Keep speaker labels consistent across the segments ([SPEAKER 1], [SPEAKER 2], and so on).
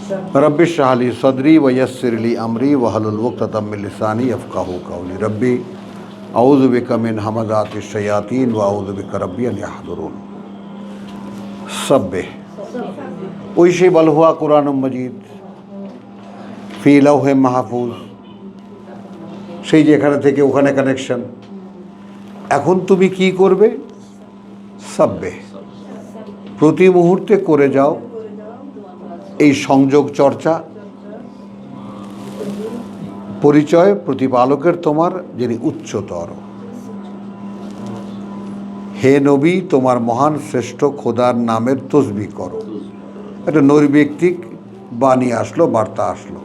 [SPEAKER 1] Rabbi इश्रह ली सदरी व यस्सिर ली अमरी वहलुल उक़दतम मिन लिसानी यफ़क़हू क़ौली रब्बी अऊज़ु बिका मिन हमज़ातिश शयातीन व अऊज़ु बिका रब्बी अन यहज़ुरून। सब्बिह ওই সেই বল হুয়া কুরআনুম মজিদ ফি লাওহে মাহফুজ, সেই যে এখানে থেকে ওখানে কানেকশন। এখন তুমি কি করবে? সাব্বিহ, প্রতি মুহূর্তে করে যাও এই সংযোগ চর্চা, পরিচয় প্রতিপালকের তোমার যিনি উচ্চতর। হে নবী, তোমার মহান শ্রেষ্ঠ খোদার নামের তসবিহ করো। একটা নৈর্ব্যক্তিক বাণী আসলো, বার্তা আসলো,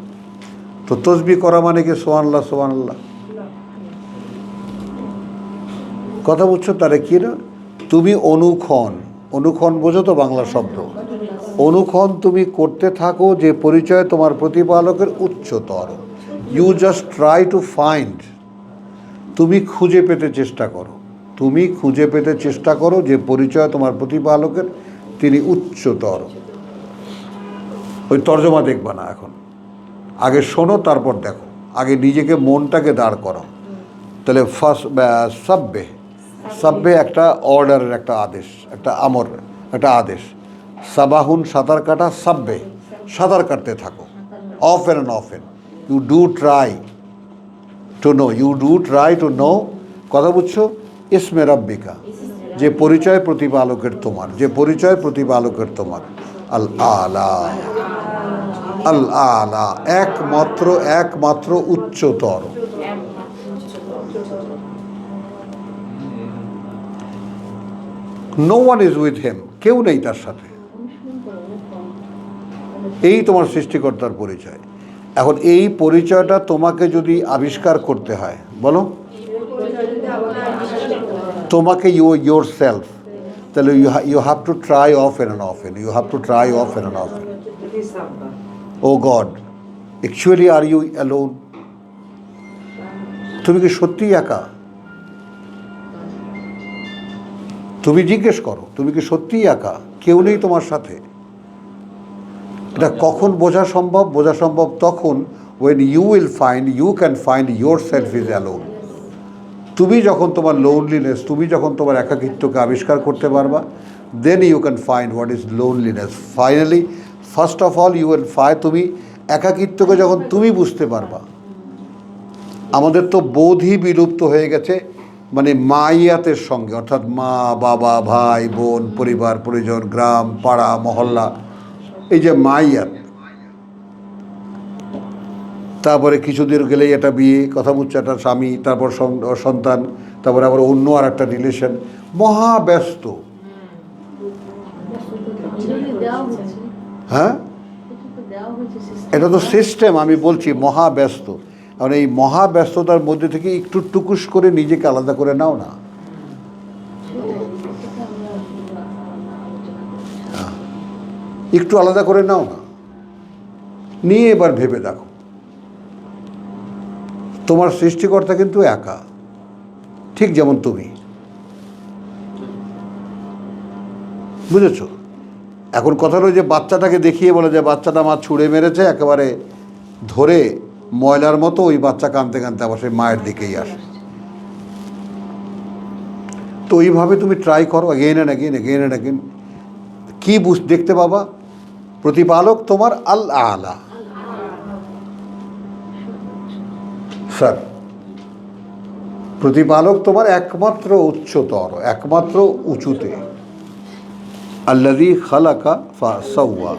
[SPEAKER 1] তো তসবিহ করা মানে কি সুবহানাল্লাহ সুবহানাল্লাহ কথা বুঝছো? তারে কি না, তুমি অনুক্ষণ বোঝো তো বাংলা শব্দ, অনুক্ষণ তুমি করতে থাকো যে পরিচয় তোমার প্রতিপালকের উচ্চতর। You just try to find, তুমি খুঁজে পেতে চেষ্টা করো, তুমি খুঁজে পেতে চেষ্টা করো যে পরিচয় তোমার প্রতিপালকের তিনি উচ্চতর। ওই তর্জমা দেখবা না এখন, আগে শোনো তারপর দেখো, আগে নিজেকে মনটাকে দাঁড় করো। তাহলে ফার্স্ট সাব্বে একটা অর্ডারের একটা আদেশ, একটা আমর, একটা আদেশ। সাবাহুন সাঁতার কাটা, সাব্বে সাঁতার কাটতে থাকো, often and often. You do try to know, কথা বুঝছো? ইসমে রব্বিকা, যে পরিচয় প্রতিপালকের তোমার, যে পরিচয় প্রতিপালকের তোমার। আল আলা, আল আলা, একমাত্র উচ্চতর। No one is with him, কেউ নেই তার সাথে। এই তোমার সৃষ্টিকর্তার পরিচয়। এখন এই পরিচয়টা তোমাকে যদি আবিষ্কার করতে হয়, বলো তোমাকে, ইউর সেলফ, তাহলে you have to try often and often, you have to try often and often. Oh God, actually are you alone? তুমি কি সত্যিই একা? তুমি জিজ্ঞেস করো, তুমি কি সত্যিই একা? কেউ নেই তোমার সাথে? এটা কখন বোঝা সম্ভব? বোঝা সম্ভব তখন when you can find yourself is alone. তুমি যখন তোমার লোনলিনেস, তুমি যখন তোমার একাকিত্বকে আবিষ্কার করতে পারবা, then you can find what is loneliness. Finally, first of all you will find, তুমি একাকিত্বকে যখন তুমি বুঝতে পারবা। আমাদের তো বোধই বিলুপ্ত হয়ে গেছে, মানে মাইয়াতের সঙ্গে, অর্থাৎ মা বাবা ভাই বোন পরিবার পরিজন গ্রাম পাড়া মহল্লা, এই যে মাইয়াত। তারপরে কিছুদিন গেলেই একটা বিয়ে, কথা বুঝছে, একটা স্বামী, তারপর সন্তান, তারপরে আবার অন্য আর একটা রিলেশন, মহাব্যস্ত। হ্যাঁ, এটা তো সিস্টেম, আমি বলছি মহাব্যস্ত। কারণ এই মহাব্যস্ততার মধ্যে থেকে একটু টুকুস করে নিজেকে আলাদা করে নাও না। একটু আলাদা করে নাও না, নিয়ে এবার ভেবে দেখো তোমার সৃষ্টিকর্তা কিন্তু একা, ঠিক যেমন তুমি, বুঝেছ? এখন কথা হলো যে বাচ্চাটাকে দেখিয়ে বলে যে বাচ্চাটা মা ছুঁড়ে মেরেছে, একেবারে ধরে ময়লার মতো ওই বাচ্চা কাঁদতে কাঁদতে আবার সেই মায়ের দিকেই আসে। তো এইভাবে তুমি ট্রাই করো, এগেইন অ্যান্ড এগেইন। কি দেখতে পাবা? প্রতিপালক তোমার আল আলা, স্যার, প্রতিপালক তোমার একমাত্র উচ্চতর, একমাত্র উঁচুতে। আল্লাযী খালাকা ফাসাওয়া।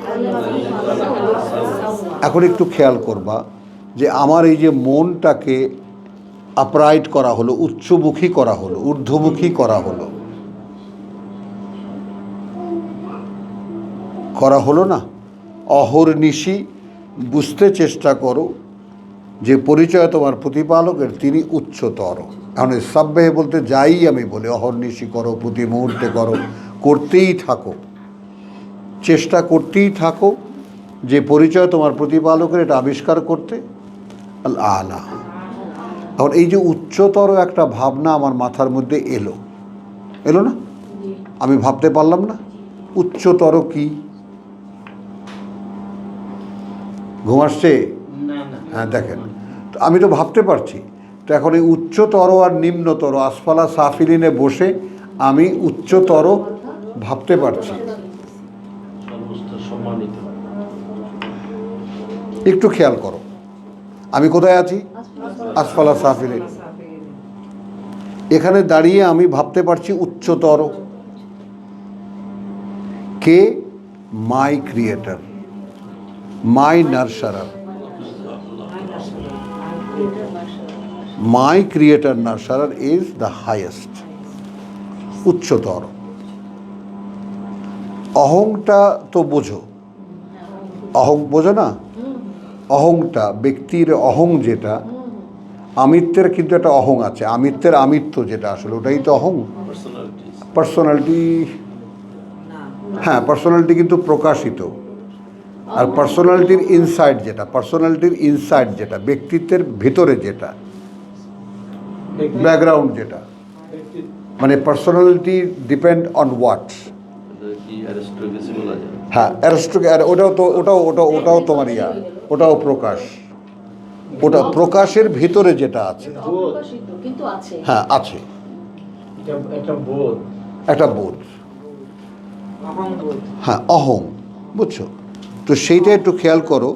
[SPEAKER 1] এখন একটু খেয়াল করবা যে আমার এই যে মনটাকে আপরাইট করা হলো, উচ্চমুখী করা হলো, ঊর্ধ্বমুখী করা হলো না? অহর্নিশি বুঝতে চেষ্টা করো যে পরিচয় তোমার প্রতিপালকের তিনি উচ্চতর। এখন সাব্বাহ বলতে যাই আমি বলি, অহর্নিশি করো, প্রতি মুহূর্তে করো, করতেই থাকো, চেষ্টা করতেই থাকো যে পরিচয় তোমার প্রতিপালকের, এটা আবিষ্কার করতে। আল আলা। এখন এই যে উচ্চতর একটা ভাবনা আমার মাথার মধ্যে এলো না? আমি ভাবতে পারলাম না উচ্চতর কি। ঘুম আসছে?
[SPEAKER 2] না না
[SPEAKER 1] হ্যাঁ, দেখেন, তো আমি তো ভাবতে পারছি। তো এখন এই উচ্চতর আর নিম্নতর আসফালা সাফিলিনে বসে আমি উচ্চতর ভাবতে পারছি।
[SPEAKER 2] সর্বস্তর সম্মানিত।
[SPEAKER 1] একটু খেয়াল করো, আমি কোথায় আছি? আসফালা সাফিলিন। এখানে দাঁড়িয়ে আমি ভাবতে পারছি উচ্চতর। কে? My creator, my nurturer. My creator nurturer is the highest, উচ্চতর। অহংটা তো বোঝো, অহং বোঝো না? অহংটা ব্যক্তির অহং, যেটা আমিত্বের কিন্তু একটা অহং আছে। আমিত্বের আমিত্ব যেটা আসলে ওটাই তো অহং। পার্সোনালিটি, হ্যাঁ পার্সোনালিটি কিন্তু প্রকাশিত। আর পার্সোনালিটির ইনসাইড যেটা, পার্সোনালিটির ইনসাইড যেটা ব্যক্তিত্বের ভিতরে যেটা ব্যাকগ্রাউন্ড যেটা, মানে পার্সোনালিটি ডিপেন্ড অন হোয়াট। হ্যাঁ ওটাও তো ওটাও তোমার ইয়া, ওটাও প্রকাশ। ওটা প্রকাশের ভিতরে যেটা আছে, হ্যাঁ আছে একটা বোধ, হ্যাঁ অহং, বুঝছো? তো সেইটা একটু খেয়াল করো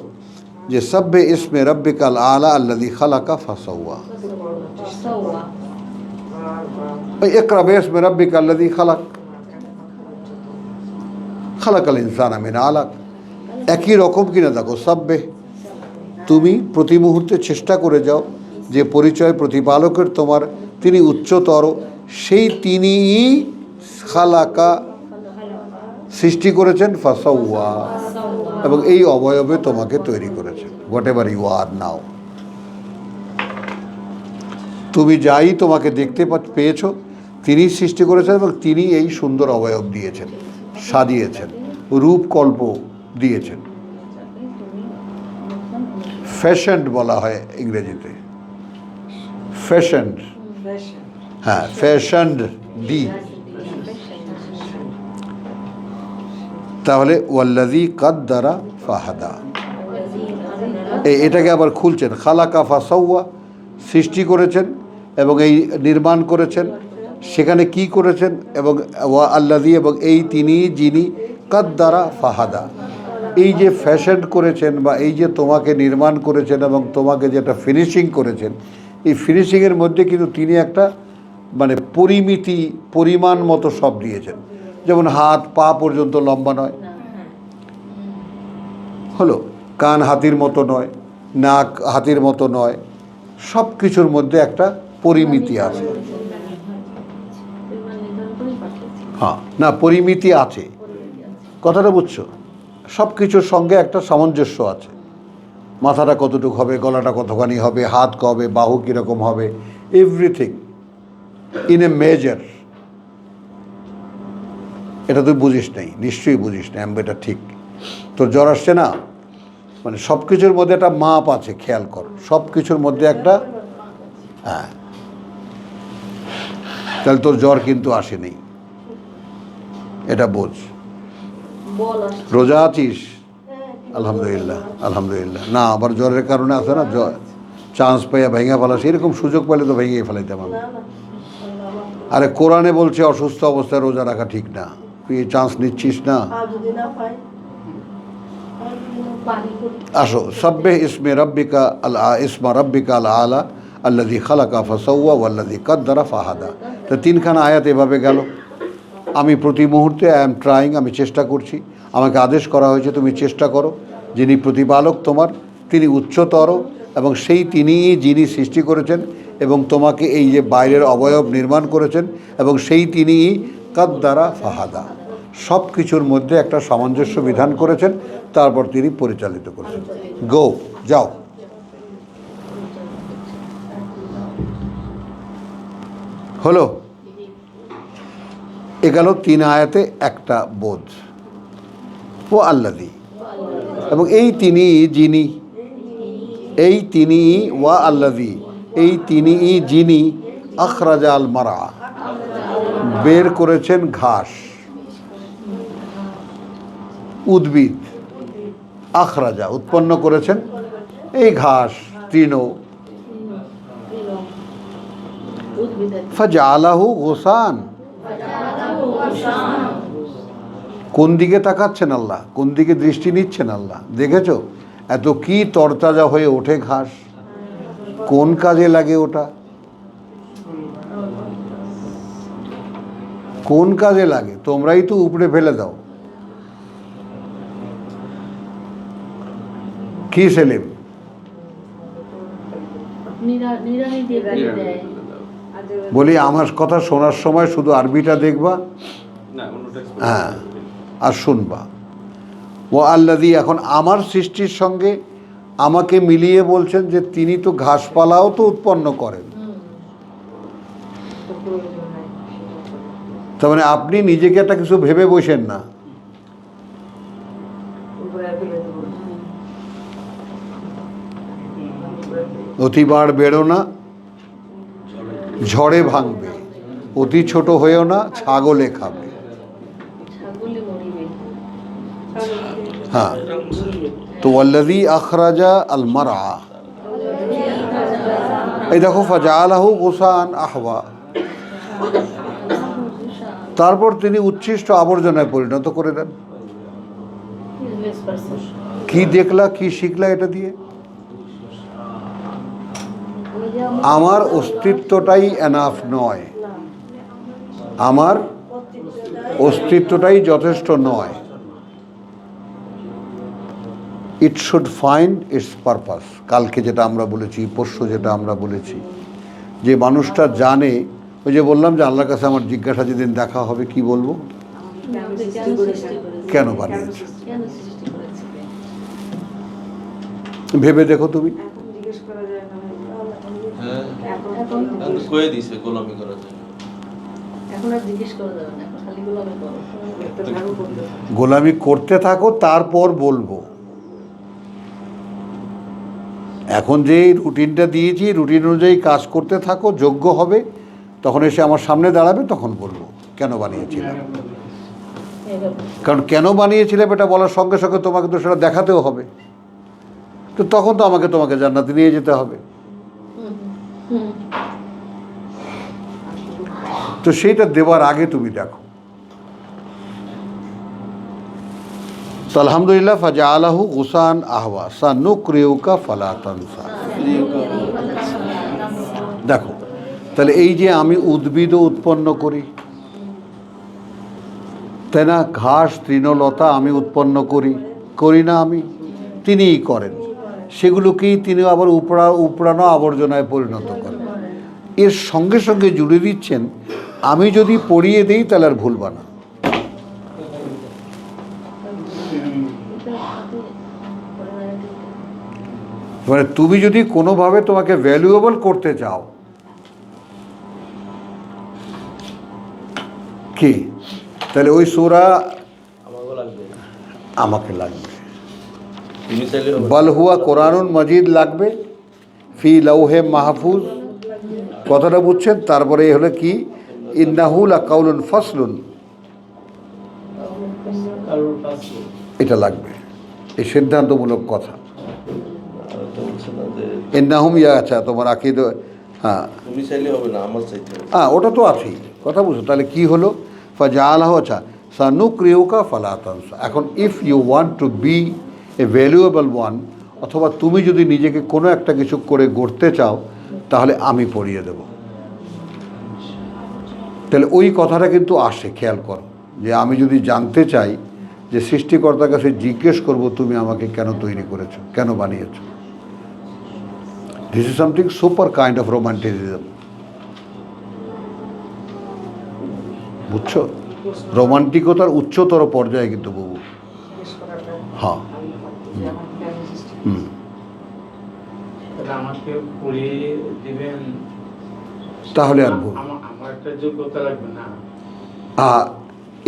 [SPEAKER 1] যে সাব্বে ইসমে রব্বিকাল আলা আল্লাযী খালাকা ফাসাওয়া। ইকরা বিইসমি রব্বিকাল লাযী খালাক, খালাকাল ইনসানা মিন আলাক। একই রকম কিনা দেখো, সাব্বে, তুমি প্রতি মুহূর্তে চেষ্টা করে যাও যে পরিচয় প্রতিপালকের তোমার, তিনি উচ্চতর, সেই তিনিই খালাকা সৃষ্টি করেছেন, ফাসাওয়া, এবং এই অবয়বে তোমাকে তৈরি করেছেন। হোয়াট এভার ইউ আর নাও, তুমি যাই তোমাকে দেখতে পেয়েছ, তিনি সৃষ্টি করেছেন এবং তিনি এই সুন্দর অবয়ব দিয়েছেন, সাজিয়েছেন, রূপকল্প দিয়েছেন। ফ্যাশন্ড বলা হয় ইংরেজিতে, ফ্যাশন্ড, হ্যাঁ ফ্যাশন্ড ডি। তাহলে ওয়াল্লাযী কাদ্দারা ফাহাদা, এটাকে আবার খুলছেন, খালাকা ফাসাওয়া, সৃষ্টি করেছেন এবং এই নির্মাণ করেছেন, সেখানে কি করেছেন, এবং ওয়া আল্লাযী, এবং এই তিনি যিনি, কাদ্দারা ফাহাদা, এই যে ফ্যাশন করেছেন বা এই যে তোমাকে নির্মাণ করেছেন এবং তোমাকে যেটা ফিনিশিং করেছেন, এই ফিনিশিংয়ের মধ্যে কিন্তু তিনি একটা মানে পরিমিতি, পরিমাণ মতো সব দিয়েছেন। যেমন হাত পা পর্যন্ত লম্বা নয়, হলো, কান হাতির মতো নয়, নাক হাতির মতো নয়, সব কিছুর মধ্যে একটা পরিমিতি আছে। হ্যাঁ, না পরিমিতি আছে, কথাটা বুঝছো? সব কিছুর সঙ্গে একটা সামঞ্জস্য আছে। মাথাটা কতটুকু হবে, গলাটা কতখানি হবে, হাত কবে, বাহু কীরকম হবে, এভরিথিং ইন এ মেজার। এটা তুই বুঝিস নাই, নিশ্চয়ই বুঝিস না, এটা ঠিক। তোর জ্বর আসছে না, মানে সব কিছুর মধ্যে একটা মাপ আছে, খেয়াল কর, সব কিছুর মধ্যে একটা, হ্যাঁ, তাহলে তোর জ্বর কিন্তু আসেনি, এটা বোঝ। রোজা আছিস? আলহামদুলিল্লাহ, আলহামদুলিল্লাহ। না আবার জ্বরের কারণে আছে না, জ্বর চান্স পাইয়া ভেঙে ফেলাস, এরকম সুযোগ পেলে তো ভেঙে ফেলাইতাম আমি। আরে কোরআনে বলছে অসুস্থ অবস্থায় রোজা রাখা ঠিক না, তুই এই চান্স নিচ্ছিস না। আসো, সাব্বিহ ইসমে রব্বিকা ইসমা রব্বিকা আল আলা আল্লাযী খালাকা ফাসাওয়া ওয়াল্লাযী কাদ্দারা ফাহাদা। তো তিনখানা আয়াত এভাবে গেল। আমি প্রতি মুহূর্তে আই এম ট্রাইং, আমি চেষ্টা করছি, আমাকে আদেশ করা হয়েছে তুমি চেষ্টা করো। যিনি প্রতিপালক তোমার, তিনি উচ্চতর, এবং সেই তিনিই যিনি সৃষ্টি করেছেন এবং তোমাকে এই যে বাইরের অবয়ব নির্মাণ করেছেন, এবং সেই তিনিই কাদ্দারা ফাহাদা, সব কিছুর মধ্যে একটা সামঞ্জস্য বিধান করেছেন, তারপর তিনি পরিচালিত করেছেন। গো, যাও। হলো, এ গেল তিন আয়াতে একটা বোধ। ও আল্লাযী, এবং এই তিনি যিনি, এই তিনি, ওয়া আল্লাযী, এই তিনি যিনি, আখরাজা আল মারআ, বের করেছেন ঘাস, উদ্ভিদ, আখরাজা উৎপন্ন করেছেন এই ঘাস তৃণ, ফাজআলাহু গুসান। কোন দিকে তাকাচ্ছেন আল্লাহ, কোন দিকে দৃষ্টি নিচ্ছেন আল্লাহ? দেখেছো এত কি তরতাজা হয়ে ওঠে ঘাস, কোন কাজে লাগে ওটা, কোন কাজে লাগে? তোমরাই তো উপড়ে ফেলে দাও। কি সেলিম? বলি আমার কথা শোনার সময় শুধু আরবিটা দেখবা, হ্যাঁ, আর শুনবা। ও আল্লাযী, এখন আমার সৃষ্টির সঙ্গে আমাকে মিলিয়ে বলছেন যে তিনি তো ঘাসপালাও তো উৎপন্ন করেন। তার মানে আপনি নিজেকে একটা কিছু ভেবে বসেন না। অতিবার বেড়ো না, ঝড়ে ভাঙবে, অতি ছোট হয়েও না, ছাগলে খাবে। হ্যাঁ, তো ওয়াল্লাযী আখরাজা আল মারআ, এই দেখো ফাজআলাহু গুসান আহওয়া, তারপর তিনি উচ্ছিষ্ট আবর্জনায় পরিণত করে দেন। কি দেখলা, কি শিখলা এটা দিয়ে? আমার অস্তিত্বটাই এনাফ নয়, আমার অস্তিত্বটাই যথেষ্ট নয়। It should find it's purpose. কালকে যেটা আমরা বলেছি, পরশু যেটা আমরা বলেছি, যে মানুষটা জানে, ওই যে বললাম যে আল্লাহর কাছে আমার জিজ্ঞাসা যেদিন দেখা হবে কি বলবো, কেন বানিয়েছে? ভেবে দেখো তুমি। গোলামি করতে থাকো, তারপর বলবো। এখন যে রুটিনটা দিয়েছি, রুটিন অনুযায়ী কাজ করতে থাকো, যোগ্য হবে, তখন এসে আমার সামনে দাঁড়াবে, তখন বলবো কেন বানিয়েছিলাম। কারণ কেন বানিয়েছিলাম এটা বলার সঙ্গে সঙ্গে তোমাকে তো সেটা দেখাতেও হবে, তো তখন তো আমাকে তোমাকে জান্নাতে নিয়ে যেতে হবে। তো সেইটা দেওয়ার আগে তুমি দেখো। তো আলহামদুলিল্লাহ, ফাজআলাহু গুসান আহওয়া সানুকরিউকা ফালা তানসা। দেখো তাহলে এই যে আমি উদ্ভিদও উৎপন্ন করি, তাই না? ঘাস তৃণলতা আমি উৎপন্ন করি না আমি, তিনিই করেন। সেগুলোকেই তিনি আবার উপড়ানো আবর্জনায় পরিণত করেন। এর সঙ্গে সঙ্গে জুড়ে দিচ্ছেন, আমি যদি পড়িয়ে দিই তাহলে আর ভুলবা না। মানে তুমি যদি কোনোভাবে তোমাকে ভ্যালুয়েবল করতে চাও, কি তাহলে ওই সূরা আমাকে লাগবে, বাল হুয়া কোরআনুন মাজিদ লাগবে, ফি লাউহে মাহফুজ। কথাটা বুঝছেন? তারপরে হলো কি, ইন্নাহু লাকাউলুন ফাসলুন, এটা লাগবে, এই সিদ্ধান্তমূলক কথা। ইন্নাহুম, আচ্ছা তোমার আকিদ, হ্যাঁ
[SPEAKER 2] তুমি চাইলে হবে না, আমার চাইতে হবে।
[SPEAKER 1] হ্যাঁ, ওটা তো আছেই, কথা বুঝো। তাহলে কি হলো, ফাজআলাহু, আচ্ছা সানুকরিউকা ফালা তানসা। এখন if you want to be a valuable one, অথবা তুমি যদি নিজেকে কোনো একটা কিছু করে গড়তে চাও, তাহলে আমি পড়িয়ে দেব। তাহলে ওই কথাটা কিন্তু আসে, খেয়াল করো, যে আমি যদি জানতে চাই, যে সৃষ্টিকর্তার কাছে জিজ্ঞেস করব তুমি আমাকে কেন তৈরি করেছো, কেন বানিয়েছো। This is something super kind of romanticism. বুঝছো? রোমান্টিকতার উচ্চতর পর্যায়ে কিন্তু বাবু। হ্যাঁ,
[SPEAKER 3] আমাকে পড়িয়ে দিবেন,
[SPEAKER 1] তাহলে আর ভুল।
[SPEAKER 3] আমার একটা যোগ্যতা লাগবে না।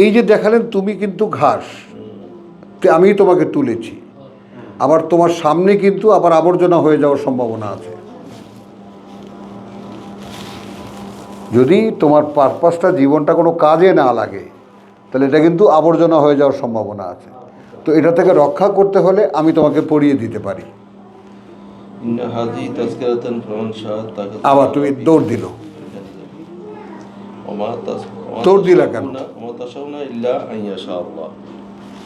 [SPEAKER 1] এই যে দেখালেন তুমি কিন্তু ঘাস, আমি তোমাকে তুলেছি, আবার তোমার সামনে কিন্তু আবার আবর্জনা হয়ে যাওয়ার সম্ভাবনা আছে। যদি তোমার পারপাসটা, জীবনটা কোনো কাজে না লাগে, তাহলে এটা কিন্তু আবর্জনা হয়ে যাওয়ার সম্ভাবনা আছে। তো এটা থেকে রক্ষা করতে হলে আমি তোমাকে পড়িয়ে দিতে পারি।
[SPEAKER 2] ইন্না হাযি তাযকিরাতান ফামান শাআ ইত্তাখাযা
[SPEAKER 1] আবার তুমি দৌড় দিল, দৌড় দিলা কেন?
[SPEAKER 2] ওমা তাশাউনা ইল্লা আন ইয়াশা আল্লাহ।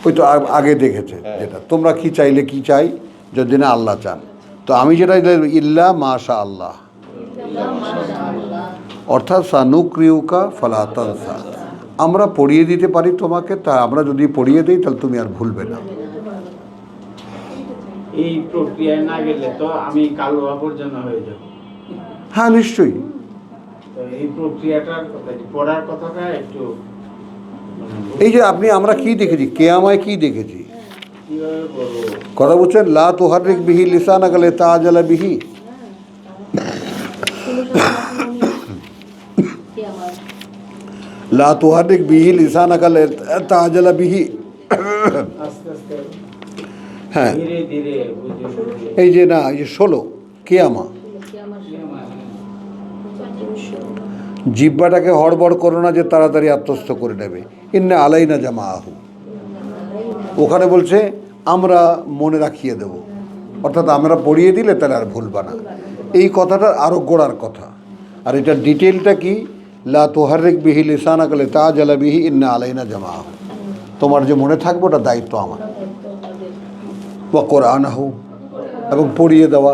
[SPEAKER 1] ওই তো আগে দেখেছে
[SPEAKER 2] হ্যাঁ।
[SPEAKER 1] যেটা তোমরা কি চাইলে কি চাই, যদি না আল্লাহ চান। তো আমি যেটা ইল্লা মাশা আল্লাহ, অর্থাৎ সানুক্রিউকা ফালা তানসা, আমরা পড়িয়ে দিতে পারি তোমাকে, তা আমরা যদি পড়িয়ে দিই তাহলে তুমি আর ভুলবে না।
[SPEAKER 3] এই প্রক্রিয়ায় না গেলে তো আমি কালো আবর্জনা হয়ে যাব।
[SPEAKER 1] হ্যাঁ নিশ্চয়ই।
[SPEAKER 3] তো এই প্রক্রিয়াটার কথা, পড়ার কথাটা একটু
[SPEAKER 1] এই যে আমরা কি দেখেছি, কেয়ামায় কি দেখেছি,
[SPEAKER 3] কিভাবে বলবো?
[SPEAKER 1] কথা বলছেন লা তুহাররিক বিহি লিসানাকা লিতাআজালা বিহি, লা তুহাররিক বিহি লিসানাকা লিতাআজালা বিহি।
[SPEAKER 3] আস্তে আস্তে
[SPEAKER 1] হ্যাঁ
[SPEAKER 3] ধীরে ধীরে বুঝে বুঝে।
[SPEAKER 1] এই যে না, এই যে 16 কেয়ামা, জিহ্বাটাকে হড়বড় করো না যে তাড়াতাড়ি আত্মস্থ করে নেবে। ইন্না আলাইনা জামাআহু, ওখানে বলছে আমরা মনে রাখিয়ে দেব, অর্থাৎ আমরা পড়িয়ে দিলে তাহলে আর ভুলবা না। এই কথাটা আরও গোড়ার কথা। আর এটার ডিটেলটা কি, লা তুহাররিক বিহি লিসানাকা লিতাআজালা বিহি ইন্না আলাইনা জামাআহু, তোমার যে মনে থাকবে ওটা দায়িত্ব আমার। ওয়া কোরআনাহু, এবং পড়িয়ে দেওয়া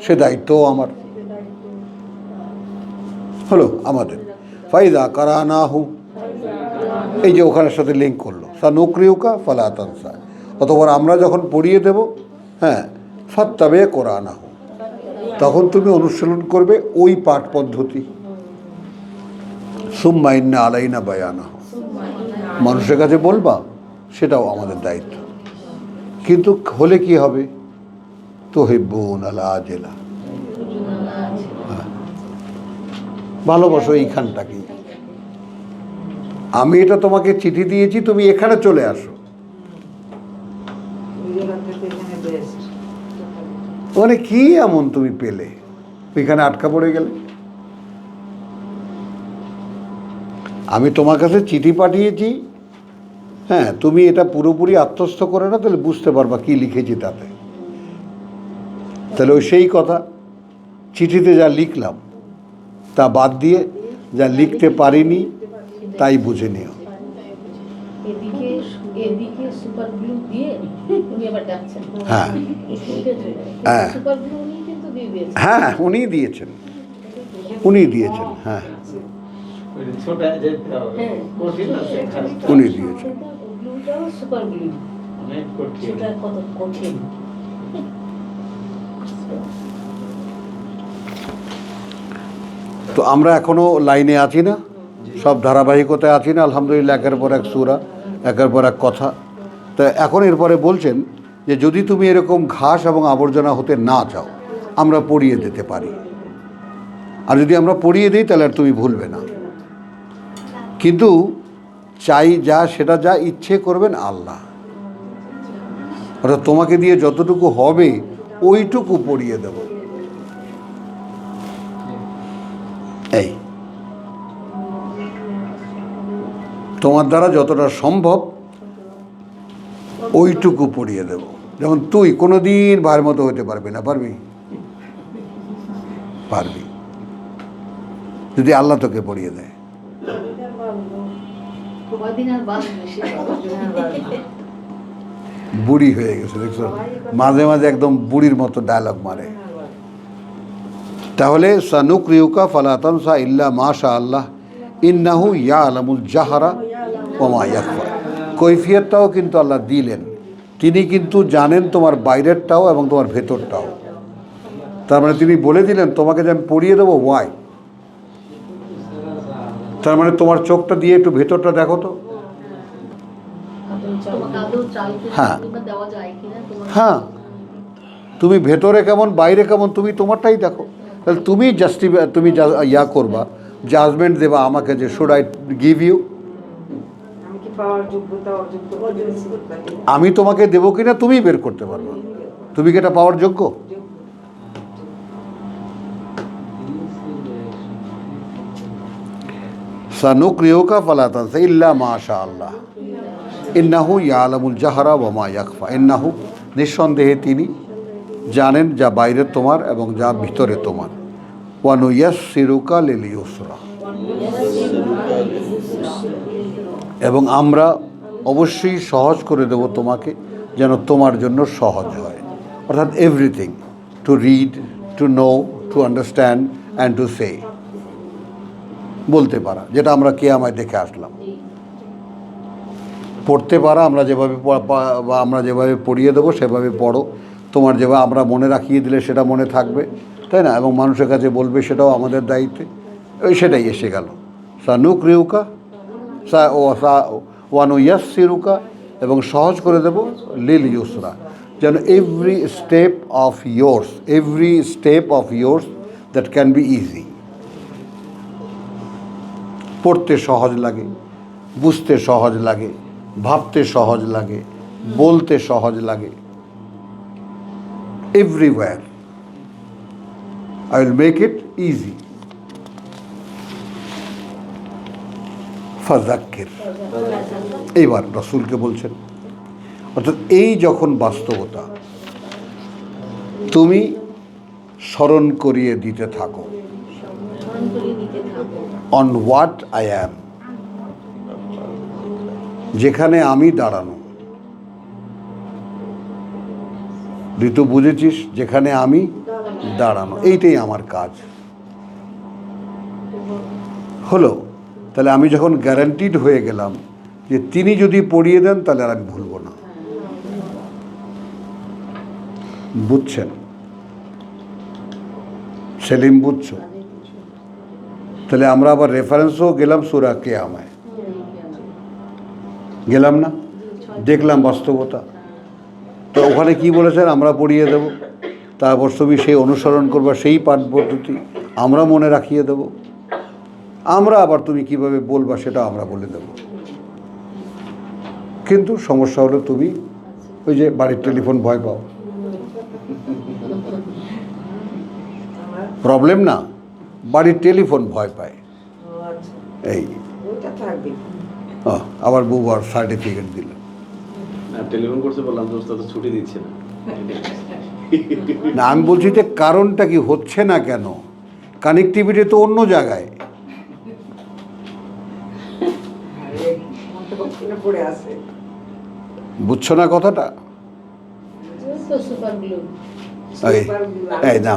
[SPEAKER 1] সে দায়িত্বও আমার, হলো আমাদের। ফাইদা কারানাহু, এই যে ওখানের সাথে লিঙ্ক করলো, সানুক্রিউকা ফালা তানসা, অতঃপর আমরা যখন পড়িয়ে দেব, হ্যাঁ, ফাত্তাবে কোরআনাহু, তখন তুমি অনুশীলন করবে ওই পাঠ পদ্ধতি। সুম্মা ইন্না আলাইনা বায়ানাহু, মানুষের কাছে বলবা, সেটাও আমাদের দায়িত্ব। কিন্তু হলে কি হবে, তুহিব্বুনাল আজিলা, ভালোবাসো এইখানটাকেই। আমি এটা তোমাকে চিঠি দিয়েছি, তুমি এখানে চলে আসো। মানে কি এমন তুমি পেলে, এখানে আটকা পড়ে গেলে? আমি তোমার কাছে চিঠি পাঠিয়েছি, হ্যাঁ, তুমি এটা পুরোপুরি আত্মস্থ করে না, তাহলে বুঝতে পারবা কি লিখেছি তাতে। তাহলে ওই সেই কথা, চিঠিতে যা লিখলাম তা বাদ দিয়ে যা লিখতে পারিনি তাই বুঝে নিও।
[SPEAKER 4] এদিকে এদিকে সুপার গ্লু দিয়ে উনি আবার ডাকছেন।
[SPEAKER 1] হ্যাঁ হ্যাঁ
[SPEAKER 4] সুপার গ্লু উনি কিন্তু দিয়ে দিয়েছেন।
[SPEAKER 1] হ্যাঁ, উনিই দিয়েছেন, উনিই দিয়েছেন, হ্যাঁ
[SPEAKER 3] ওই ছোটা যেতে হবে।
[SPEAKER 4] হ্যাঁ।
[SPEAKER 3] কঠিন আছে কাজটা।
[SPEAKER 1] উনি দিয়েছেন।
[SPEAKER 4] গ্লুটাও সুপার গ্লু,
[SPEAKER 3] অনেক কঠিন।
[SPEAKER 4] সেটা কত কঠিন।
[SPEAKER 1] তো আমরা এখনো লাইনে আছি না, সব ধারাবাহিকতায় আছি না, আলহামদুলিল্লাহ, একের পর এক সূরা, একের পর এক কথা। তো এখন এরপরে বলছেন যে যদি তুমি এরকম ঘাস এবং আবর্জনা হতে না চাও, আমরা পড়িয়ে দিতে পারি। আর যদি আমরা পড়িয়ে দিই তাহলে আর তুমি ভুলবে না। কিন্তু চাই যা, সেটা যা ইচ্ছে করবেন আল্লাহ, অর্থাৎ তোমাকে দিয়ে যতটুকু হবে ওইটুকু পড়িয়ে দেব। এই তোমার দ্বারা যতটা সম্ভব ওইটুকু পড়িয়ে দেব। যেমন তুই কোনোদিন ভাইয়ের মতো হতে পারবি না, পারবি? পারবি যদি আল্লাহ তোকে পড়িয়ে দেয়।
[SPEAKER 4] কদিন আর বাঁচবে সে।
[SPEAKER 1] বুড়ি হয়ে গেছে, দেখছো, মাঝে মাঝে একদম বুড়ির মতো ডায়লগ মারে। তাহলে সানুক্রিউকা ফালা তানসা ইল্লা মাশা আল্লাহ ইন্নাহু ইয়ালামুল জাহরা ওয়া মা ইয়াখফা, কৈফিয়তটাও কিন্তু আল্লাহ দিলেন। তিনি কিন্তু জানেন তোমার বাইরেরটাও এবং তোমার ভেতরটাও। তার মানে তিনি বলে দিলেন তোমাকে যে আমি পড়িয়ে দেবো, ওয়াই, তার মানে তোমার চোখটা দিয়ে একটু ভেতরটা দেখো তো। হ্যাঁ হ্যাঁ, তুমি ভেতরে কেমন বাইরে কেমন তুমি তোমারটাই দেখো। তাহলে তুমি তুমি ইয়া করবা, জাজমেন্ট দেবা আমাকে যে শুড আই গিভ ইউ, আমি তোমাকে দেবো কিনা তুমি বের করতে পারবা। তুমি কি এটা পাওয়ার যোগ্য? সানুক্রিউকা ফালা তানসা ইল্লা মাশা আল্লাহ, ইন্নাহু ইয়ালামুল জাহরা ওয়া মা ইয়াখফা, ইন্নাহু নিঃসন্দেহে তিনি জানেন যা বাইরে তোমার এবং যা ভিতরে তোমার। ওয়া নুয়াসসিরুকা লিল ইউসরা, এবং আমরা অবশ্যই সহজ করে দেব তোমাকে যেন তোমার জন্য সহজ হয়। অর্থাৎ everything, to read, to know, to understand and to say, বলতে পারা, যেটা আমরা কিয়ামায় দেখে আসলাম। পড়তে পারা, আমরা যেভাবে বা আমরা যেভাবে পড়িয়ে দেবো সেভাবে পড়ো, তোমার যেভাবে আমরা মনে রাখিয়ে দিলে সেটা মনে থাকবে, তাই না? এবং মানুষের কাছে বলবে, সেটাও আমাদের দায়িত্বে। ওই সেটাই এসে গেল। সানুকরিউকা ওয়ানুয়াসসিরুকা, এবং সহজ করে দেব লিল ইউসরা, যেন every step of yours that can be easy. পড়তে সহজ লাগে, বুঝতে সহজ লাগে, ভাবতে সহজ লাগে, বলতে সহজ লাগে। Everywhere I will make it easy. ফাযাক্কির, এইবার রাসূলকে বলছেন, অর্থাৎ এই যখন বাস্তবতা, তুমি স্মরণ করিয়ে দিতে থাকো
[SPEAKER 4] স্মরণ করিয়ে দিতে থাকো
[SPEAKER 1] অন হোয়াট আই অ্যাম, যেখানে আমি দাঁড়ানো। ঋতু বুঝেছিস? যেখানে আমি দাঁড়ানো, এইটাই আমার কাজ হলো। তাহলে আমি যখন গ্যারান্টিড হয়ে গেলাম যে তিনি যদি পড়িয়ে দেন তাহলে আর আমি ভুলব না। বুঝছেন? সেলিম বুঝছো? তাহলে আমরা আবার রেফারেন্সও গেলাম সূরা কিয়ামায়, গেলাম না? দেখলাম বাস্তবতা। তো ওখানে কি বলেছেন? আমরা পড়িয়ে দেব, তারপর তুমি সেই অনুসরণ করবা, সেই পাঠ পদ্ধতি আমরা মনে রাখিয়ে দেব, আমরা আবার তুমি কিভাবে বলবা সেটা আমরা বলে দেব। কিন্তু সমস্যা হলো তুমি ওই যে বাড়ির টেলিফোন ভয় পাও। প্রবলেম না, বাড়ির টেলিফোন ভয় পায়। এই আবার বউবার সার্টিফিকেট দিল,
[SPEAKER 2] টেলিফোন করছে, বললাম দোস্ত তো ছুটি দিচ্ছে না।
[SPEAKER 1] না আমি বলছি যে কারণটা কি হচ্ছে না কেন? কানেক্টিভিটি তো অন্য জায়গায়। বুঝছো না কথাটা?
[SPEAKER 4] তো সুপার গ্লু।
[SPEAKER 1] এই না,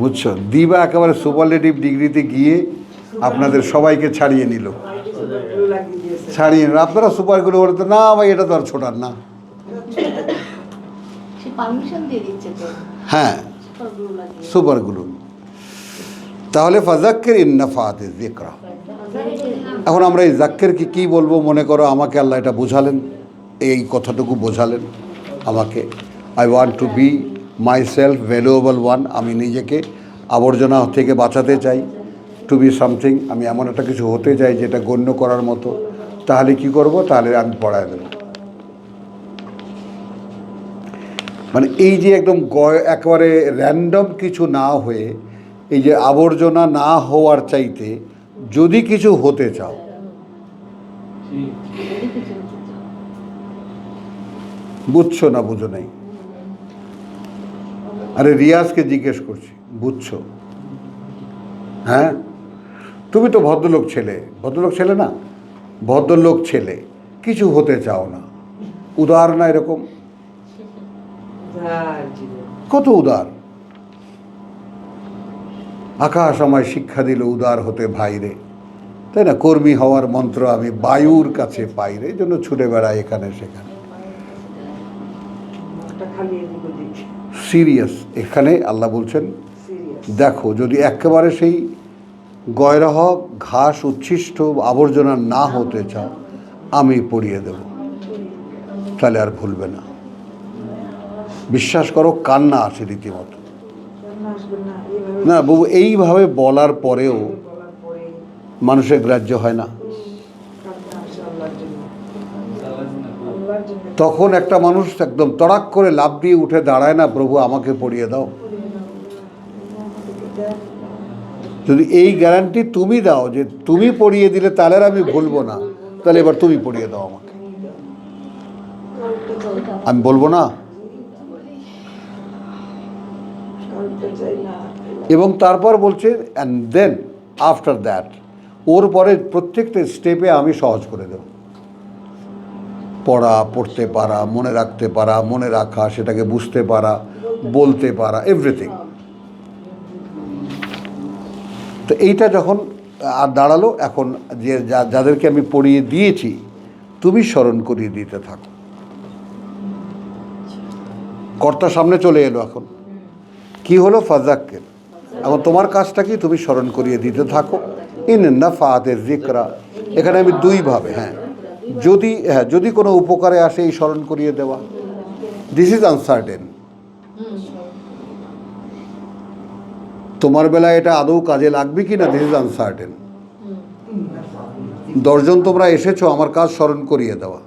[SPEAKER 1] বুঝছো? দিবা একেবারে সুপারলেটিভ ডিগ্রিতে গিয়ে আপনাদের সবাইকে ছাড়িয়ে নিল, ছাড়িয়ে নিল। আপনারা সুপারগুলো বলে তো না ভাই, এটা তো আর ছোটার না।
[SPEAKER 4] সে পারমিশন দিয়ে দিচ্ছে তো
[SPEAKER 1] হ্যাঁ,
[SPEAKER 4] সুপার গ্লু লাগিয়ে।
[SPEAKER 1] সুপারগুলো। তাহলে ফাযাক্কির ইন নাফাআতি যিকরা। এখন আমরা এই জাক্কেরকে কী বলবো? মনে করো আমাকে আল্লাহ এটা বোঝালেন, এই কথাটুকু বোঝালেন আমাকে, I want to B my self valuable one, আমি নিজেকে আবর্জনা থেকে বাঁচাতে চাই, টু বি সামথিং, আমি এমন একটা কিছু হতে চাই যেটা গণ্য করার মতো। তাহলে কি করব? তাহলে আমি পড়ায় দেব। মানে এই যে একদম একেবারে র্যান্ডম কিছু না হয়ে, এই যে আবর্জনা না হওয়ার চাইতে যদি কিছু হতে চাও, বুঝছো না বুঝো নাই? আরে রিয়াজকে জিজ্ঞেস করছি, বুঝছো? হ্যাঁ, তুমি তো ভদ্রলোক ছেলে, ভদ্রলোক ছেলে না, ভদ্রলোক ছেলে, কিছু হতে চাও না, উদার না এরকম? কত উদার! আকাশ আমায় শিক্ষা দিল উদার হতে ভাইরে, তাই না? কর্মী হওয়ার মন্ত্র আমি বায়ুর কাছে পাই রে, এই জন্য ছুটে বেড়াই এখানে সেখানে। সিরিয়াস, এখানে আল্লাহ বলছেন দেখো, যদি একেবারে সেই গয়রাহ ঘাস উচ্ছিষ্ট আবর্জনা না হতে চাও, আমি পড়িয়ে দেব, তাহলে আর ভুলবে না। বিশ্বাস করো, কান্না আসে রীতিমতো। না বাবু, এইভাবে বলার পরেও মানুষের গ্রাহ্য হয় না। তখন একটা মানুষ একদম তড়াক করে লাফ দিয়ে উঠে দাঁড়ায় না, প্রভু আমাকে পড়িয়ে দাও। যদি এই গ্যারান্টি তুমি দাও যে তুমি পড়িয়ে দিলে তাহলে আর আমি ভুলবো না, তাহলে এবার তুমি পড়িয়ে দাও আমাকে, আমি বলবো না। এবং তারপর বলছে অ্যান্ড দেন আফটার দ্যাট, ওর পরে প্রত্যেকটা স্টেপে আমি সহজ করে দেব। পড়া, পড়তে পারা, মনে রাখতে পারা, মনে রাখা, সেটাকে বুঝতে পারা, বলতে পারা, এভরিথিং। তো এইটা যখন আর দাঁড়ালো, এখন যে যাদেরকে আমি পড়িয়ে দিয়েছি তুমি স্মরণ করিয়ে দিতে থাকো। কর্তা সামনে চলে এলো, এখন কি হলো? ফাযাক্কির। এখন তোমার কাজটা কি? তুমি স্মরণ করিয়ে দিতে থাকো। ইন নাফাআতিয যিকরা, এখানে আমি দুইভাবে, যদি কোনো উপকারে আসে এই স্মরণ করিয়ে দেওয়া। This is uncertain. তোমার বেলায় এটা আদৌ কাজে লাগবে কি না, দিস ইজ আনসার্টেন। 10 জন তোমরা এসেছো আমার কাজ স্মরণ করিয়ে দেওয়া,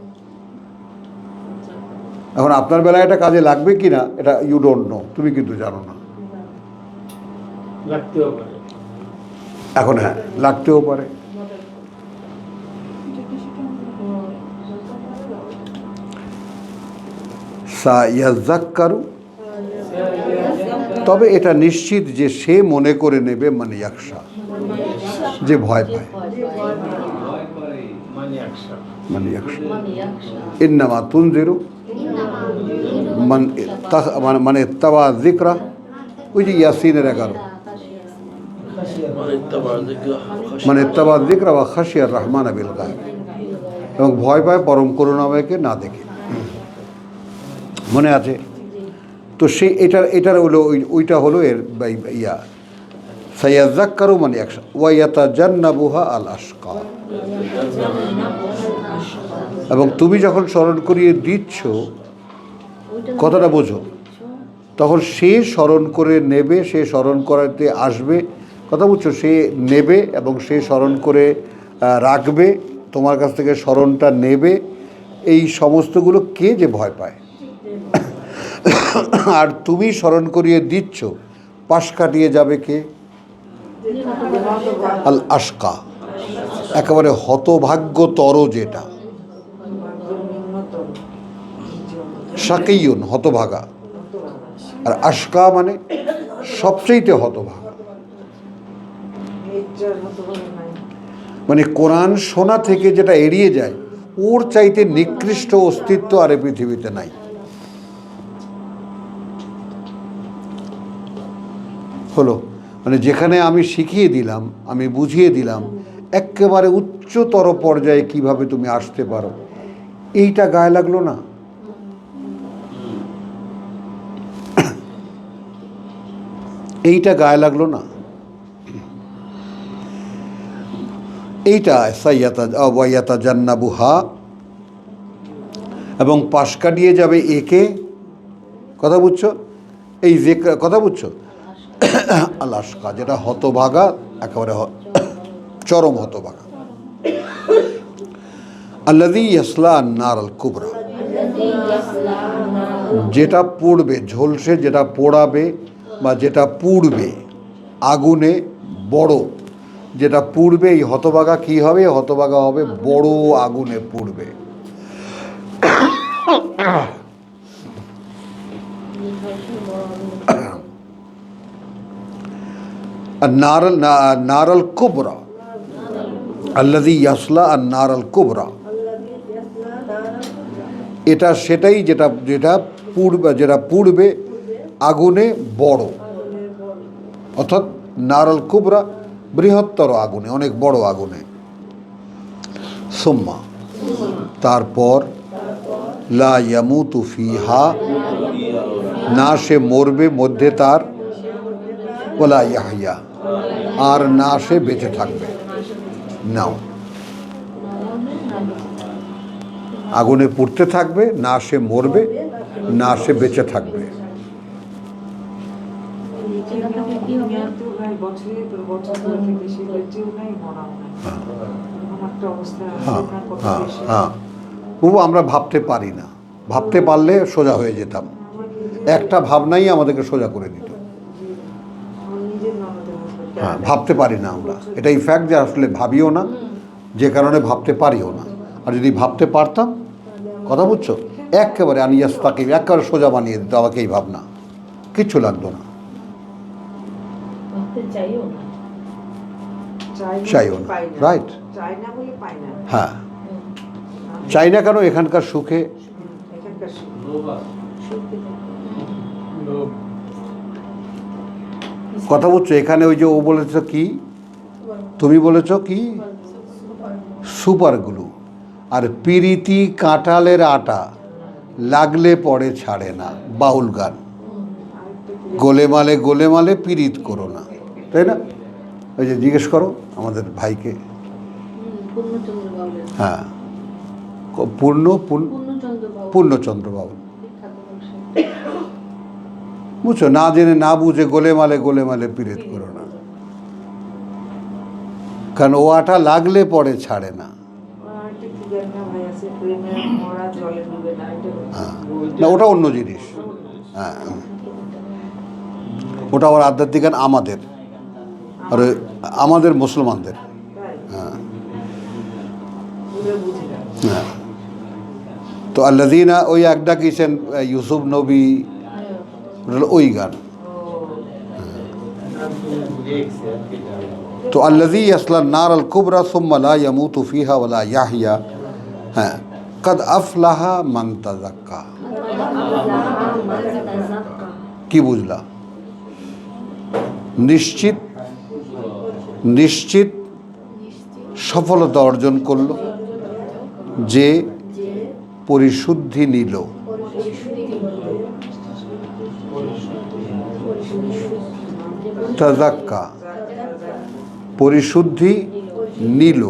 [SPEAKER 1] এখন আপনার বেলায় এটা কাজে লাগবে কি না এটা ইউ ডোন্ট নো, তুমি কিন্তু জানো না।
[SPEAKER 3] লাগতেও পারে।
[SPEAKER 1] এখন লাগতেও পারে। সায়াযাক্কারু, তবে এটা নিশ্চিত যে সে মনে করে নেবে মান ইয়াখশা, যে ভয় পায়। মান ইয়াখশা ইন্নামা তুনজিরু মান ইত্তাবা যিকরা, ওই যে ইয়াসিনের 11, মান ইত্তাবা যিকরা ওয়া খাশিয়ার রহমান বিল গায়ব, এবং ভয় পায় পরম করুণাময়কে না দেখে। মনে আছে তো? সে এটার হলো ওইটা হলো এর ইয়া, সায়াযাক্কারু মান ইয়াখশা ওয়া ইয়াতাজান্নাবুহা আল আশকা। এবং তুমি যখন স্মরণ করিয়ে দিচ্ছ, কথাটা বোঝো, তখন সে স্মরণ করে নেবে, সে স্মরণ করাতে আসবে, কথা বুঝছো? সে নেবে এবং সে স্মরণ করে রাখবে, তোমার কাছ থেকে স্মরণটা নেবে। এই সমস্তগুলো কে যে ভয় পায়। আর তুমি স্মরণ করিয়ে দিচ্ছ, পাশ কাটিয়ে যাবে কে? আল আশকা, একেবারে হতভাগ্যতর, যেটা শাকিয়ুন, হতভাগা, আর আশকা মানে সবচেয়ে হতভাগা। মানে কোরআন শোনা থেকে যেটা এড়িয়ে যায়, ওর চাইতে নিকৃষ্ট অস্তিত্ব আর এই পৃথিবীতে নাই। হলো মানে যেখানে আমি শিখিয়ে দিলাম, আমি বুঝিয়ে দিলাম একেবারে উচ্চতর পর্যায়ে কিভাবে তুমি আসতে পারো, এইটা গায়ে লাগলো না? এইটা গায়ে লাগলো না? এইটা সাইয়াতাজান্নাবুহা, এবং পাশ কাটিয়ে যাবে একে, কথা বুঝছো? এই যে কথা বুঝছো, আল আশকা, যেটা হতভাগা, একেবারে চরম হতভাগা। আল্লাযী ইয়াসলা আন-নার আল-কুবরা, যেটা পড়বে, ঝলসে যেটা পোড়াবে বা যেটা পুড়বে, আগুনে বড় যেটা পুড়বে, এই হতভাগা কি হবে? হতভাগা হবে বড় আগুনে পুড়বে। নার আল কুবরা, আল্লাযী ইয়াসলা আন-নার আল কুবরা, এটা সেটাই যেটা পুড়বে আগুনে বড়, অর্থাৎ নার আল কুবরা বৃহত্তর আগুনে, অনেক বড় আগুনে। সুম্মা, তারপর, লা ইয়ামুতু ফিহা, না সে মরবে মধ্যে তার, ওয়ালা ইয়াহইয়া, আর না সে বেঁচে থাকবে। নাও, আগুনে পুড়তে থাকবে, না সে মরবে, না সে বেঁচে থাকবে। হ্যাঁ, তবু আমরা ভাবতে পারি না, ভাবতে পারলে সোজা হয়ে যেতাম। একটা ভাবনাই আমাদেরকে সোজা করে দিত। হ্যাঁ, ভাবতে পারি না আমরা, এটা ইফ্যাক্ট যে আসলে ভাবিও না, যে কারণে ভাবতে পারিও না। আর যদি ভাবতে পারতাম, কথা বুঝছো, একেবারে আনিয়াস তাকে একেবারে সোজা বানিয়ে দিত আমাকে এই ভাবনা, কিচ্ছু লাগতো না,
[SPEAKER 4] ভাবতে চাইও না।
[SPEAKER 1] চাইও না, রাইট?
[SPEAKER 5] চাই না বলে পাই না।
[SPEAKER 1] হ্যাঁ, চাই না কেন? এখানকার সুখে
[SPEAKER 5] এখানকার
[SPEAKER 1] কথা বুঝছো। এখানে ওই যে ও বলেছ কি, তুমি বলেছ কি, সুপার গ্লু। আর পিরিতি কাঁঠালের আটা, লাগলে পরে ছাড়ে না, বাউল গান। গোলেমালে গোলেমালে পীড়িত করো না, তাই না? ওই যে জিজ্ঞেস করো আমাদের ভাইকে।
[SPEAKER 4] পূর্ণচন্দ্র বাবুলের
[SPEAKER 1] হ্যাঁ,
[SPEAKER 4] পূর্ণচন্দ্র বাবু
[SPEAKER 1] পূর্ণচন্দ্র বাবু,
[SPEAKER 4] ঠাকুর
[SPEAKER 1] বুঝছো, না জেনে না বুঝে গোলেমালে গোলেমালে পীড়িত করো না, কারণ ও আটা লাগলে পরে ছাড়ে না।
[SPEAKER 5] একটা কি গান না ভাই আছে, প্রেমের মরা জলে ডুবে না, এটা
[SPEAKER 1] হ্যাঁ, না ওটা অন্য জিনিস। হ্যাঁ, ওটা আবার আধ্যাত্মিক গান আমাদের, আর আমাদের মুসলমানদের।
[SPEAKER 5] তাই
[SPEAKER 1] হ্যাঁ
[SPEAKER 5] পুরো বুঝি না।
[SPEAKER 1] হ্যাঁ, তো আল্লাযীনা ওই একটা কিছেন ইউসুফ নবী, ওটা হলো ওই গান। তো আল্লাযী ইয়াসলান নার আল কুবরা সুম্মা লা ইয়ামুতু ফিহা ওয়া লা ইয়াহইয়া। হ্যাঁ, কাদ আফলাহা মান তাযাক্কা। কি বুঝলা? নিশ্চিত নিশ্চিত সফলতা অর্জন করলো যে পরিশুদ্ধি নিল। তাযাক্কা, পরিশুদ্ধি নিল।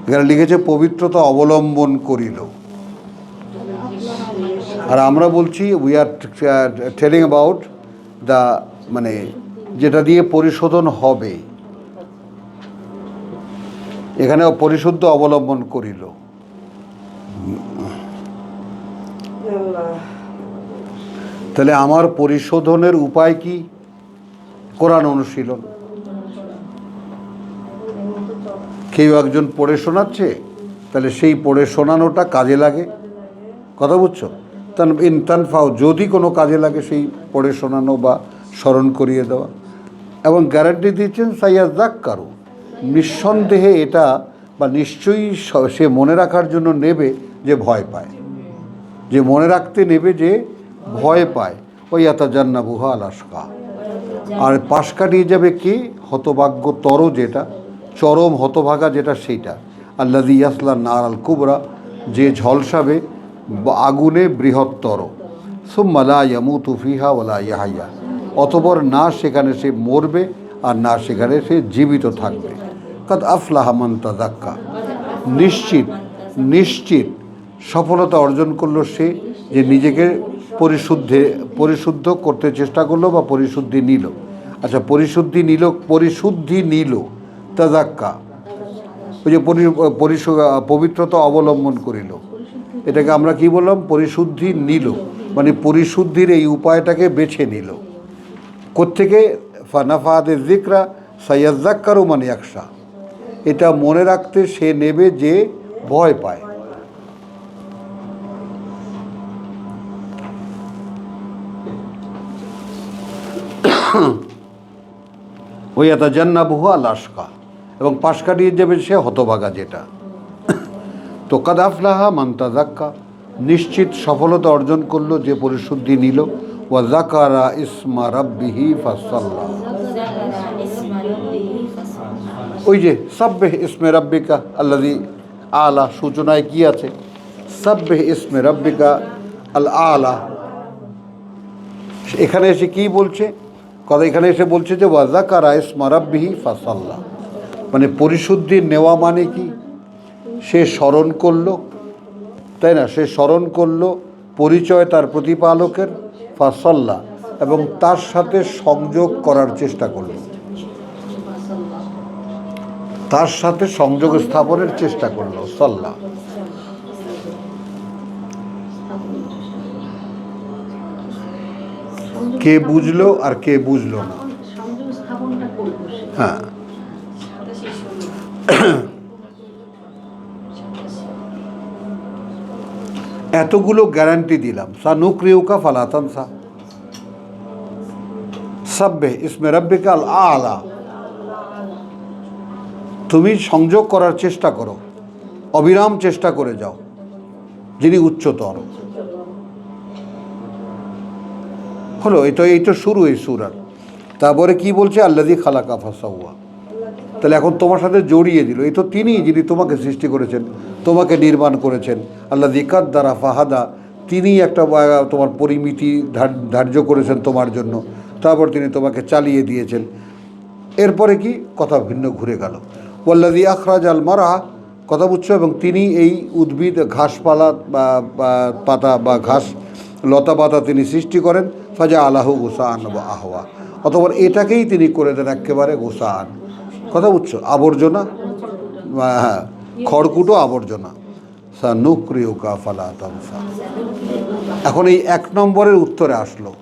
[SPEAKER 1] এখানে লিখেছে পবিত্রতা অবলম্বন করিল। আর আমরা বলছি we are telling about the, মানে যেটা দিয়ে পরিশোধন হবে, এখানে পরিশুদ্ধ অবলম্বন করিল।
[SPEAKER 5] আল্লাহ,
[SPEAKER 1] তাহলে আমার পরিশোধনের উপায় কি? কোরআন অনুশীলন। কেউ একজন পড়ে শোনাচ্ছে, তাহলে সেই পড়ে শোনানোটা কাজে লাগে, কথা বুঝছো? ইনতানফাও, যদি কোনো কাজে লাগে সেই পড়ে শোনানো বা স্মরণ করিয়ে দেওয়া। এবং গ্যারান্টি দিচ্ছেন সাইয়াযাক্কারু, নিঃসন্দেহে এটা বা নিশ্চয়ই সে মনে রাখার জন্য নেবে যে ভয় পায়, যে মনে রাখতে নেবে যে ভয় পায়। ওই ইয়াতাজান্নাবুহা আল আশকা, আর পাশ কাটিয়ে যাবে কি? হতভাগ্য তর, যেটা চরম হতভাগা যেটা, সেইটা। আল্লাযী ইয়াসলা নার আল কুবরা, যে ঝলসাবে আগুনে বৃহত্তর। সুম্মা লা ইয়ামুতু ফিহা ওয়া লা ইয়াহইয়া, অতঃপর না সেখানে সে মরবে আর না সেখানে সে জীবিত থাকবে। কাদ আফলাহা মান তাযাক্কা, নিশ্চিত নিশ্চিত সফলতা অর্জন করলো সে যে নিজেকে পরিশুদ্ধ করতে চেষ্টা করলো বা পরিশুদ্ধি নিল। আচ্ছা, পরিশুদ্ধি নিল তাযাক্কা, ওই যে পবিত্রতা অবলম্বন করিল, এটাকে আমরা কি বললাম? পরিশুদ্ধি নিল, মানে পরিশুদ্ধির এই উপায়টাকে বেছে নিল। কোত্থেকে? ফানাফাদে যিকরা সায়াযাক্কারু মান ইয়াখশা, এটা মনে রাখতে সে নেবে যে ভয় পায়। ওই ইয়াতাজান্নাবুহা আল আশকা, এবং পাশ কাটিয়ে যাবে সে হতভাগা যেটা। তো কাদ আফলাহা মান তাযাক্কা, নিশ্চিত সফলতা অর্জন করলো যে পরিশুদ্ধি নিল। ওয়া যাকারা ইসমা রাব্বিহি ফাসাল্লা, ওই যে সাব্বিহ ইসমে রাব্বিকা আল্লাযী আলা, সূচনায় কি আছে? সাব্বিহ ইসমে রাব্বিকা আল আলা। এখানে এসে কি বলছে? কথা এখানে এসে বলছে যে ওয়া যাকারা ইসমা রাব্বিহি ফাসাল্লা, মানে পরিশুদ্ধি নেওয়া মানে কি? সে স্মরণ করলো, তাই না? সে স্মরণ করলো পরিচয় তার প্রতিপালকের, ফাসাল্লা, এবং তার সাথে সংযোগ করার চেষ্টা করলো, তার সাথে সংযোগ স্থাপনের চেষ্টা করলো, সাল্লা। কে বুঝলো আর কে বুঝলো না।
[SPEAKER 4] সংযোগ স্থাপনটা করবো সে।
[SPEAKER 1] হ্যাঁ, এতগুলো গ্যারান্টি দিলাম। সানুকরিউকা ফালা তানসা, সাব্বিহ ইসমে রাব্বিকা আল আলা। তুমি সংযোগ করার চেষ্টা করো, অবিরাম চেষ্টা করে যাও, যিনি উচ্চতর। হলো এই তো শুরু এই সূরার। তারপরে কি বলছে? আল্লাযী খালাকা ফাসাওয়া। তাহলে এখন তোমার সাথে জড়িয়ে দিল, এই তো তিনি যিনি তোমাকে সৃষ্টি করেছেন, তোমাকে নির্মাণ করেছেন। আল্লাযী কাদ্দারা ফাহাদা, তিনি একটা তোমার পরিমিতি ধার্য করেছেন তোমার জন্য, তারপর তিনি তোমাকে চালিয়ে দিয়েছেন। এরপরে কি কথা ভিন্ন ঘুরে গেল। ওয়াল্লাযী আখরাজ আল মারআ, কথা বুঝছো? এবং তিনি এই উদ্ভিদ ঘাসপালা বা পাতা বা ঘাস লতা পাতা তিনি সৃষ্টি করেন। ফাজা আলাহু গোসাআন বা আহওয়া, অতঃপর এটাকেই তিনি করে দেন একেবারে গোসাআন, কথা বুঝছো? আবর্জনা, হ্যাঁ, খড়কুটো আবর্জনা। সানুকরিউকা ফালা তানসা। এখন এই 1 নম্বরের উত্তরে আসলো,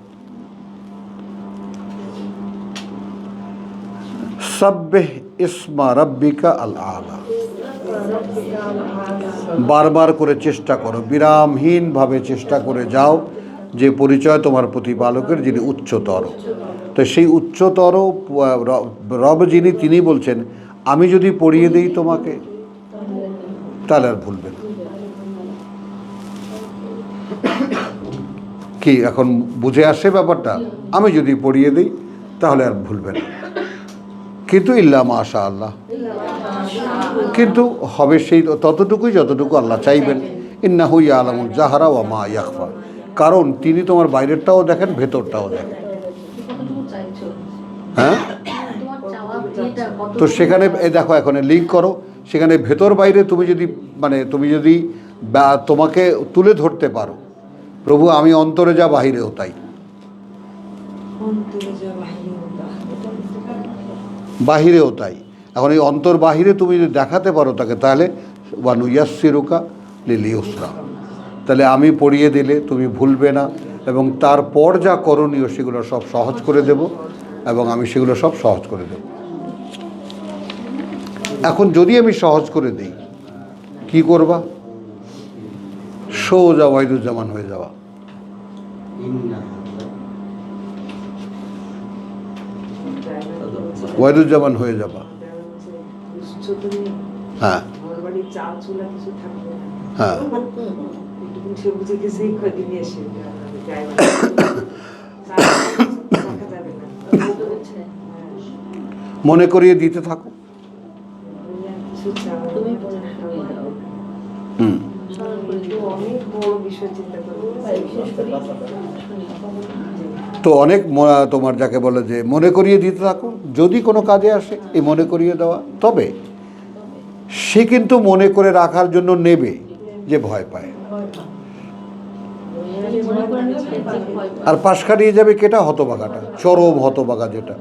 [SPEAKER 1] সাব্বিহ ইসমা রাব্বিকা আল আলা। বারবার করে চেষ্টা করো, বিরামহীনভাবে চেষ্টা করে যাও যে পরিচয় তোমার প্রতিপালকের, যিনি উচ্চতর। তো সেই উচ্চতর রব যিনি, তিনি বলছেন আমি যদি পড়িয়ে দিই তোমাকে, তাহলে আর ভুলবে না। কি এখন বুঝে আসে ব্যাপারটা? আমি যদি পড়িয়ে দিই তাহলে আর ভুলবে না। কিন্তু ইল্লা মাশা আল্লাহ, কিন্তু হবে সেই ততটুকুই যতটুকু আল্লাহ চাইবেন। ইন্নাহু ইয়ালামুল জাহরা ওয়া মা ইয়াখফা, কারণ তিনি তোমার বাইরেরটাও দেখেন, ভেতরটাও দেখেন।
[SPEAKER 4] কতটুকু চাইছো?
[SPEAKER 1] হ্যাঁ,
[SPEAKER 4] তোমার চাওয়া যেটা কত।
[SPEAKER 1] তো সেখানে এই দেখো, এখানে লিঙ্ক করো, সেখানে ভেতর বাইরে তুমি যদি তুমি যদি তোমাকে তুলে ধরতে পারো, প্রভু আমি অন্তরে যা বাহিরেও তাই, বাহিরেও তাই। এখন এই অন্তর বাহিরে তুমি যদি দেখাতে পারো তাকে, তাহলে ওয়ানুয়াসসিরুকা লিল ইউসরা, তাহলে আমি পড়িয়ে দিলে তুমি ভুলবে না, এবং তারপর যা করণীয় সেগুলো সব সহজ করে দেব, এবং আমি সেগুলো সব সহজ করে দেব। এখন যদি আমি সহজ করে দিই, কি করবা? সোজা ওয়াইদুজ্জামান হয়ে যাওয়া। ওয়াইদুজ্জামান হয়ে যাবা। হ্যাঁ হ্যাঁ, মনে করিয়ে দিতে থাকো।
[SPEAKER 4] তুমি বলে শুনিয়ে দাও।
[SPEAKER 1] হুম,
[SPEAKER 5] অনেক বড় বিষয় চিন্তা করবো।
[SPEAKER 4] বিশেষ করে শুনি।
[SPEAKER 1] তো অনেক তোমার যাকে বলে যে মনে করিয়ে দিতে থাকো, যদি কোনো কাজে আসে এই মনে করিয়ে দেওয়া। তবে সে কিন্তু মনে করে রাখার জন্য নেবে যে ভয় পায়,
[SPEAKER 4] মনে করে নিও যে ভয় পায়।
[SPEAKER 1] আর পাশ কাটিয়ে যাবে কেটা? হতভাগাটা, চরম হতভাগা যেটা।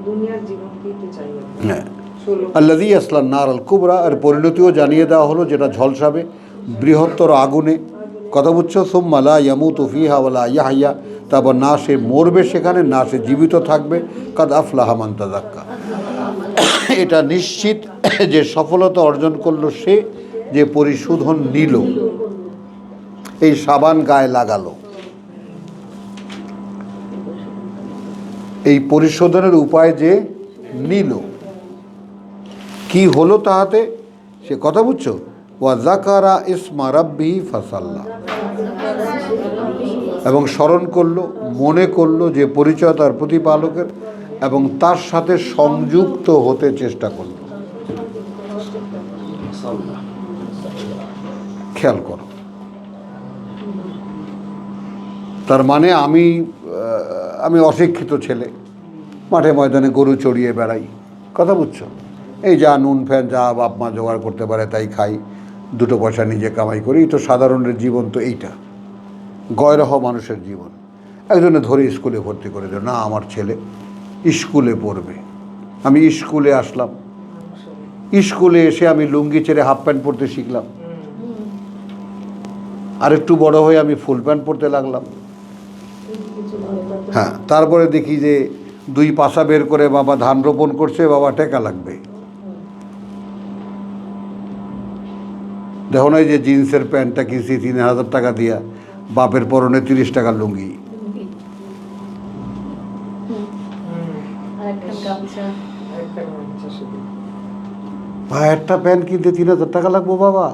[SPEAKER 5] দুনিয়ার জীবনকেই তো চাই আমরা।
[SPEAKER 1] হ্যাঁ, আল্লাযী ইয়াসলান নার আল কুবরা, আর পরিণতিও জানিয়ে দেওয়া হলো যেটা ঝলসাবে বৃহত্তর আগুনে, কথা বুঝছো? সুম্মা লা ইয়ামুতু ফিহা ওয়া লা ইয়াহইয়া, তারপর না সে মরবে সেখানে, না সে জীবিত থাকবে। কাদ আফলাহা মান তাযাক্কা, এটা নিশ্চিত যে সফলতা অর্জন করলো সে যে পরিশোধন নিল, এই সাবান গায়ে লাগালো। এই পরিশোধনের উপায় যে নিল, কি হলো তাহাতে সে, কথা বুঝছো? ওয়া যাকারা ইসমা রাব্বিহি ফাসাল্লা, এবং স্মরণ করলো, মনে করলো যে পরিচয় তার প্রতিপালকের, এবং তার সাথে সংযুক্ত হতে চেষ্টা করলো। খেয়াল করো, তার মানে আমি অশিক্ষিত ছেলে, মাঠে ময়দানে গরু চড়িয়ে বেড়াই, কথা বুঝছো? এই যা নুন ফ্যান যা বাপ মা জোগাড় করতে পারে তাই খাই, 2 পয়সা নিজে কামাই করি। তো সাধারণের জীবন তো এইটা, গয়রহ মানুষের জীবন। একজনে ধরে স্কুলে ভর্তি করে দিল, না আমার ছেলে স্কুলে পড়বে। আমি স্কুলে আসলাম, স্কুলে এসে আমি লুঙ্গি ছেড়ে হাফ প্যান্ট পরতে শিখলাম, আর একটু বড় হয়ে আমি ফুল প্যান্ট পরতে লাগলাম। হ্যাঁ, তারপরে দেখি যে 2 পাশা বের করে বাবা ধান রোপণ করছে, বাবা টাকা লাগবে। দেখো না এই যে জিন্সের প্যান্টটা কিনছি 3,000 টাকা দিয়া, বাপের পরনে 30 টাকা লুঙ্গি।
[SPEAKER 4] আর একটা গামছা।
[SPEAKER 5] একটা গামছা শুধু।
[SPEAKER 1] ভাই একটা প্যান্ট কিনতে 3,000 টাকা লাগবো বাবা?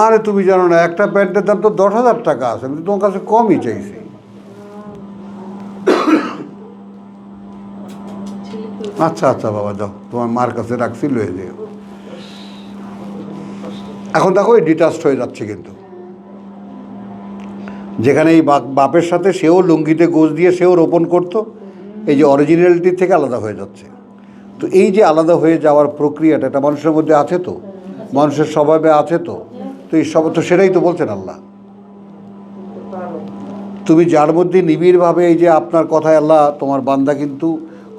[SPEAKER 1] আরে তুমি জানো না একটা প্যান্টের দাম তো 10,000 টাকা আছে, আমি তো তোমার কাছে কমই চাইছি। আচ্ছা আচ্ছা বাবা, যাও, তোমার মার কাছে রাখছি, লয়ে যেও। এখন দেখো এই ডিটাচড হয়ে যাচ্ছে, কিন্তু যেখানে এই বাপের সাথে সেও লুঙ্গিতে গোজ দিয়ে সেও রোপণ করতো, এই যে অরিজিনালিটি থেকে আলাদা হয়ে যাচ্ছে। তো এই যে আলাদা হয়ে যাওয়ার প্রক্রিয়াটা, এটা মানুষের মধ্যে আছে, তো মানুষের স্বভাবে আছে, তো এই সব তো সেটাই তো বলছেন আল্লাহ। তুমি যার মধ্যে নিবিড়ভাবে, এই যে আপনার কথায় আল্লাহ তোমার বান্দা কিন্তু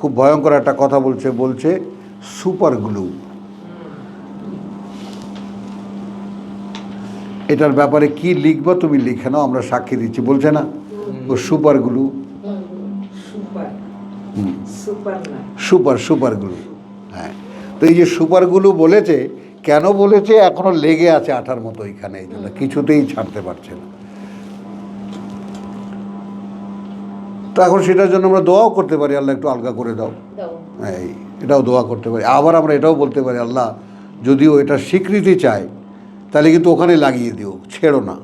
[SPEAKER 1] খুব ভয়ঙ্কর একটা কথা বলছে সুপার গ্লু। এটার ব্যাপারে কি লিখবো তুমি লিখে নাও, আমরা সাক্ষী দিচ্ছি, বলছে না ও সুপার গ্লু।
[SPEAKER 5] সুপার সুপার না,
[SPEAKER 1] সুপার গ্লু। হ্যাঁ, তো এই যে সুপার গ্লু বলেছে, কেন বলেছে, এখনো লেগে আছে আঠার মতো এখানে, এই জন্য কিছুতেই ছাড়তে পারছে না। তো এখন সেটার জন্য আমরা দোয়াও করতে পারি, আল্লাহ একটু আলগা করে দাও। এই এটাও দোয়া করতে পারি। আবার আমরা এটাও বলতে পারি, আল্লাহ যদিও এটা স্বীকৃতি চায়, তাহলে কিন্তু ওখানে লাগিয়ে দিও, ছেড়ো না।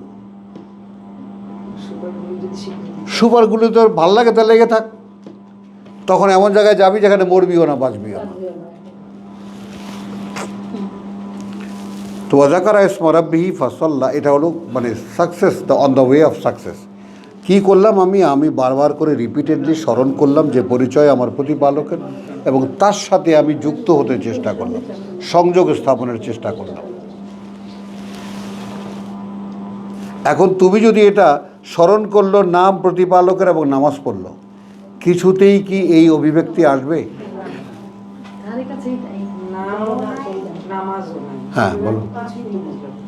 [SPEAKER 5] সুপারগুলো যদি স্বীকৃতি
[SPEAKER 1] সুপারগুলো তো ভাল লাগে, তা লেগে থাক, তখন এমন জায়গায় যাবি যেখানে মরবিও না, বাঁচবিও না। তো ওয়াজাকারা ইসমা রাব্বিহি ফাসাল্লা, এটা হলো মানে success, on the way of success. কী করলাম আমি বারবার করে রিপিটেডলি স্মরণ করলাম যে পরিচয় আমার প্রতিপালকের, এবং তার সাথে আমি যুক্ত হতে চেষ্টা করলাম, সংযোগ স্থাপনের চেষ্টা করলাম। এখন তুমি যদি এটা স্মরণ করলো, নাম প্রতিপালকের এবং নামাজ পড়লো, কিছুতেই কি এই অভিব্যক্তি আসবে?
[SPEAKER 4] ধারে কাছেই তাই।
[SPEAKER 5] নামও নাই, নামাজও নাই।
[SPEAKER 1] হ্যাঁ বলো,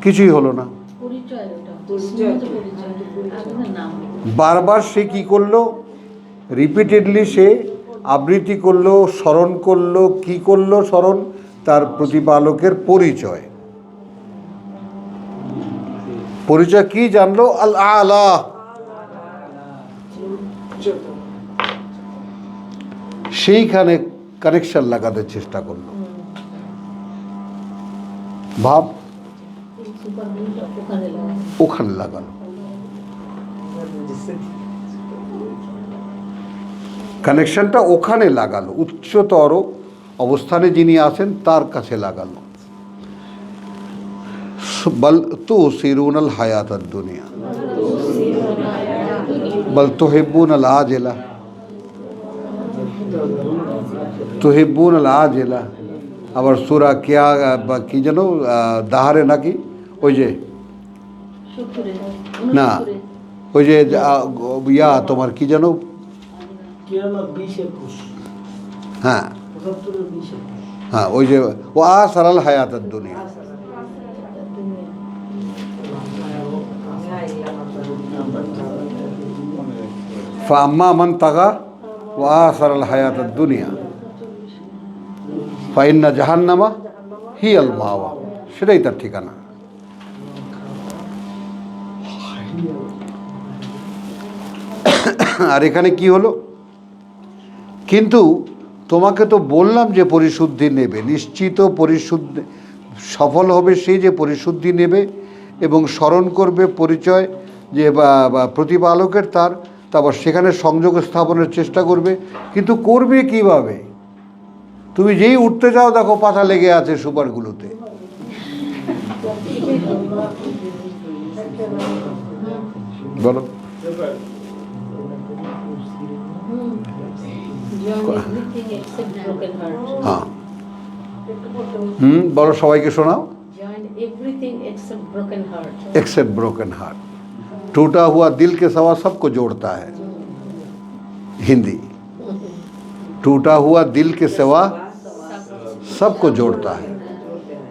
[SPEAKER 1] কিছুই হলো না।
[SPEAKER 4] পরিচয় ওটা।
[SPEAKER 5] পরিচয়।
[SPEAKER 4] উন্নত পরিচয়। আগুনের নাম।
[SPEAKER 1] বারবার সে কি করলো, রিপিটেডলি সে আবৃত্তি করলো, স্মরণ করলো, কি করলো স্মরণ, তার প্রতিপালকের পরিচয়। পরিচয় কি জানলো? আল আলা। সেইখানে কানেকশন লাগাতে চেষ্টা করলো। ভাব
[SPEAKER 4] এই সুপার গ্লুটা ওখানে লাগানো।
[SPEAKER 1] ওখানে লাগালো, কানেকশনটা ওখানে লাগালো, উচ্চতর অবস্থানে যিনি আছেন তার কাছে লাগালো। বল তুসিরুনাল হায়াতাদ দুনিয়া বল তুহিব্বুনাল আজিলা তুহিব্বুনাল আজিলা। আবার সূরা কিয়া কি যেন দাহারে নাকি, ওই যে
[SPEAKER 4] 70-এ,
[SPEAKER 1] না
[SPEAKER 4] 69-এ।
[SPEAKER 1] ওই যে ইয়া তোমার কি যেন, হ্যাঁ হ্যাঁ ওই যে ও আসারাল হায়াতাদ দুনিয়া। ফাম্মা মান তাগা ওয়া আসারাল হায়াতাদ দুনিয়া ফাইন্না জাহান্নামা হিয়াল মাওয়া, সেটাই তার ঠিকানা। আর এখানে কি হলো, কিন্তু তোমাকে তো বললাম যে পরিশুদ্ধি নেবে, নিশ্চিত পরিশুদ্ধি সফল হবে সেই যে পরিশুদ্ধি নেবে এবং স্মরণ করবে পরিচয় যে বা প্রতিপালকের তার, তারপর সেখানে সংযোগ স্থাপনের চেষ্টা করবে। কিন্তু করবে কিভাবে? তুমি যেই উঠতে যাও দেখো পাতা লেগে আছে সুপারগুলোতে। বলো
[SPEAKER 4] Join everything except broken heart.
[SPEAKER 1] হ্যাঁ, বলো, সবাইকে শোনাও।
[SPEAKER 4] Join everything except broken heart.
[SPEAKER 1] Except broken heart, टूटा हुआ दिल के सिवा सबको जोड़ता है। हिंदी, टूटा हुआ दिल के सिवा सबको जोड़ता है।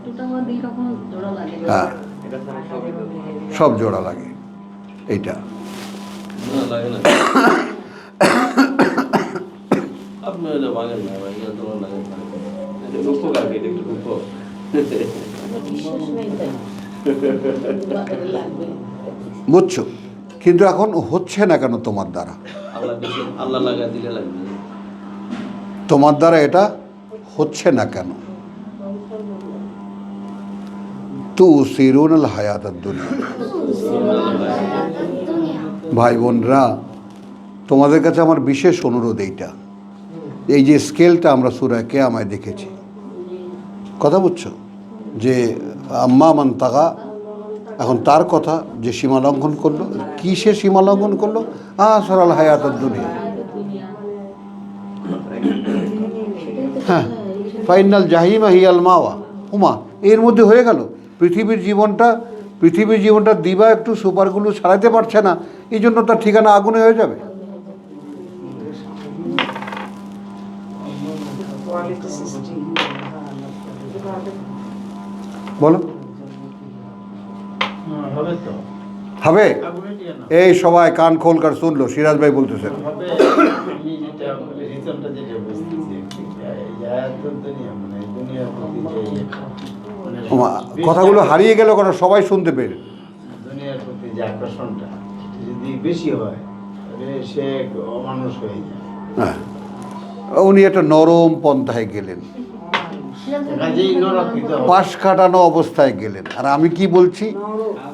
[SPEAKER 4] টুটা হওয়া দিল কখনো জোড়া লাগে না।
[SPEAKER 1] হ্যাঁ, সব জোড়া লাগে এইটা।
[SPEAKER 2] না লাগে না আপনি এটা ভাঙেন না ভাই এটা তোমার লাগে না এটা রূপক আর কি এটা একটু রূপক
[SPEAKER 4] আমার বিশ্বাস নাই তাই বাবারে লাগবে।
[SPEAKER 1] বুঝছো? কিন্তু এখন হচ্ছে না কেন তোমার দ্বারা?
[SPEAKER 2] আল্লাহ লাগা দিলে লাগবে
[SPEAKER 1] তোমার দ্বারা এটা হচ্ছে না কেন? তু সিরুনাল হায়াতাদ দুনিয়া। ভাই বোনরা, তোমাদের কাছে আমার বিশেষ অনুরোধ এইটা, এই যে স্কেলটা আমরা সূরা কিয়ামায় দেখেছি, কথা বুঝছো, যে আম্মা মান তাগা, এখন তার কথা যে সীমা লঙ্ঘন করলো, কি সে সীমা লঙ্ঘন করলো? আসরাল হায়াতাদ দুনিয়া। হ্যাঁ, ফাইনাল জাহিমা হিয়াল মাওয়া হুমা, এর মধ্যে হয়ে গেল পৃথিবীর জীবনটা দিবা একটু সুপারগুলো ছাড়াতে পারছে না, এই জন্য তার ঠিকানা আগুনে হয়ে যাবে।
[SPEAKER 5] কোয়ালিটি সিস্টেম
[SPEAKER 1] বলো
[SPEAKER 3] হবে তো
[SPEAKER 1] হবে?
[SPEAKER 3] আগুনে দিয়ে না
[SPEAKER 1] এই সবাই কান খোল কর শুনলো, সিরাজ ভাই বলতেছেন।
[SPEAKER 3] হবে। আমি যেটা রিজনটা যেটা বুঝতেছি জায়াতুল দুনিয়া মানে দুনিয়ার প্রতি যে মানে
[SPEAKER 1] কথাগুলো হারিয়ে গেল কেন সবাই শুনতে পেরে?
[SPEAKER 3] দুনিয়ার প্রতি যে আকর্ষণটা সেটা যদি বেশি হয় তাহলে সে অমানুষ হয়ে যায়।
[SPEAKER 1] হ্যাঁ, উনি একটা নরম পন্থায় গেলেন,
[SPEAKER 3] কাজেই নরকিত হবে।
[SPEAKER 1] পাশ কাটানো অবস্থায় গেলেন। আর আমি কি বলছি,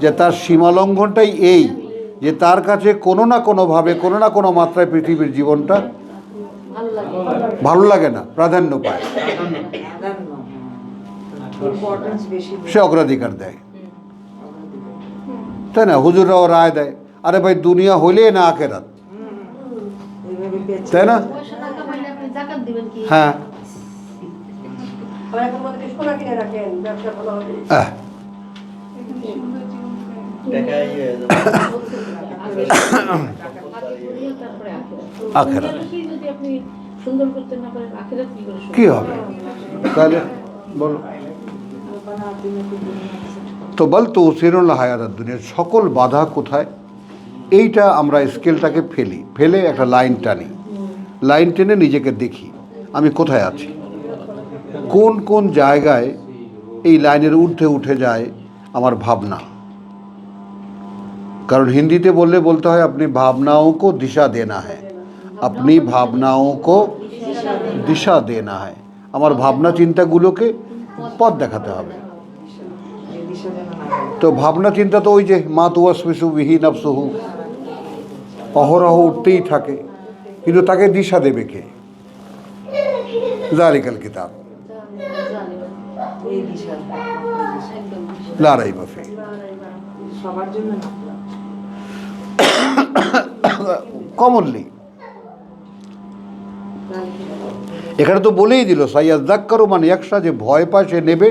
[SPEAKER 1] যে তার সীমালঙ্ঘনটাই এই, যে তার কাছে কোনো না কোনোভাবে কোনো না কোনো মাত্রায় পৃথিবীর জীবনটা ভালো লাগে না, প্রাধান্য পায়,
[SPEAKER 5] ইম্পর্টেন্স বেশি
[SPEAKER 1] সে অগ্রাধিকার দেয়, তাই না? হুজুররাও রায় দেয়, আরে ভাই দুনিয়া হইলে না আখেরাত,
[SPEAKER 5] এইভাবে বেঁচে
[SPEAKER 1] তাই না?
[SPEAKER 4] পয়সা টাকা পাইলে আপনি জাকাত দিবেন কি?
[SPEAKER 1] হ্যাঁ,
[SPEAKER 6] আবার এখন আমাদেরকে সোনা কিনে রাখেন, ব্যবসা ভালো হবে।
[SPEAKER 2] দেখাই হয়ে যাবে
[SPEAKER 4] আগে দুনিয়া, তারপরে আখিরাত।
[SPEAKER 1] আখিরাত।
[SPEAKER 4] দুনিয়াটাকেই যদি আপনি সুন্দর করতে না পারেন, আখিরাত কি করে সুন্দর?
[SPEAKER 1] কি হবে তাহলে বলো? তো বল তো সিরুল হায়াতাদ দুনিয়া, সকল বাধা কোথায়? এইটা আমরা স্কেলটাকে ফেলে একটা লাইন টানি, লাইন টেনে নিজেকে দেখি আমি কোথায় আছি, কোন কোন জায়গায় এই লাইনের ঊর্ধ্বে উঠে যায় আমার ভাবনা। কারণ হিন্দিতে বলতে হয় আপনি ভাবনাও কো দিশা দেনা হ্যায়, আপনি ভাবনাও কো দিশা দেনা হ্যায়, আমার ভাবনা চিন্তাগুলোকে পথ দেখাতে হবে।
[SPEAKER 5] এই দিশা যেন না হয়।
[SPEAKER 1] তো ভাবনা চিন্তা তো ওই যে মা তুয়াসবিসু বিহি নাফসুহু, অহরহ উঠতেই থাকে, কিন্তু তাকে দিশা দেবে কে? জালিকাল কিতাব
[SPEAKER 5] এই দিশা
[SPEAKER 1] লা রাইবা ফি।
[SPEAKER 5] সবার জন্য না।
[SPEAKER 1] কমনলি এখানে তো বলেই দিল সাইয়াজ্জাক্কারু মান ইয়াকশা, যে ভয় পায় সে নেবে,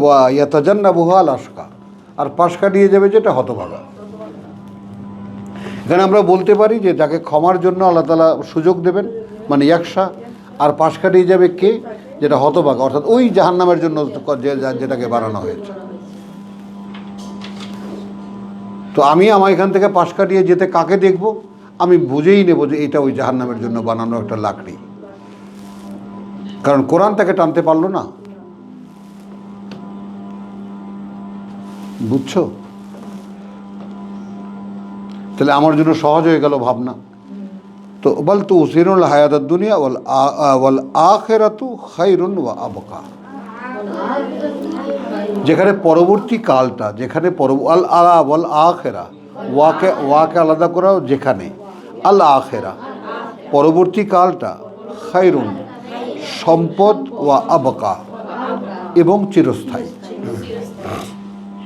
[SPEAKER 1] ওয়া ইয়াতাজান্নাবুহা আল আশকা, আর পাশ কাটিয়ে যাবে যেটা হতভাগা। এখানে আমরা বলতে পারি যে যাকে ক্ষমার জন্য আল্লাহ তাআলা সুযোগ দেবেন মানে ইয়াকশা, আর পাশ কাটিয়ে যাবে কে? যেটা হতভাগা, অর্থাৎ ওই জাহান্নামের জন্য যেটাকে বানানো হয়েছে। তো আমি আমার এখান থেকে পাশ কাটিয়ে যেতে কাকে দেখব? আমি বুঝেই নেব যে এটা ওই জাহান্নামের জন্য বানানো একটা লাকড়ি, কারণ কোরআন তাকে টানতে পারলো না। বুঝছো? তাহলে আমার জন্য সহজ হয়ে গেল ভাবনা। তো বল তো উসিরুল হায়াতাদ দুনিয়া ওয়াল আখিরাতু খায়রুন ওয়া আবকা, যেখানে পরবর্তী কালটা, যেখানে আল আলা ওয়াল আখিরা, ওয়াকে আলাদা করাও, যেখানে আল আখিরা পরবর্তী কালটা, খায়রুন সম্পদ, ওয়া আবকা এবং চিরস্থায়ী।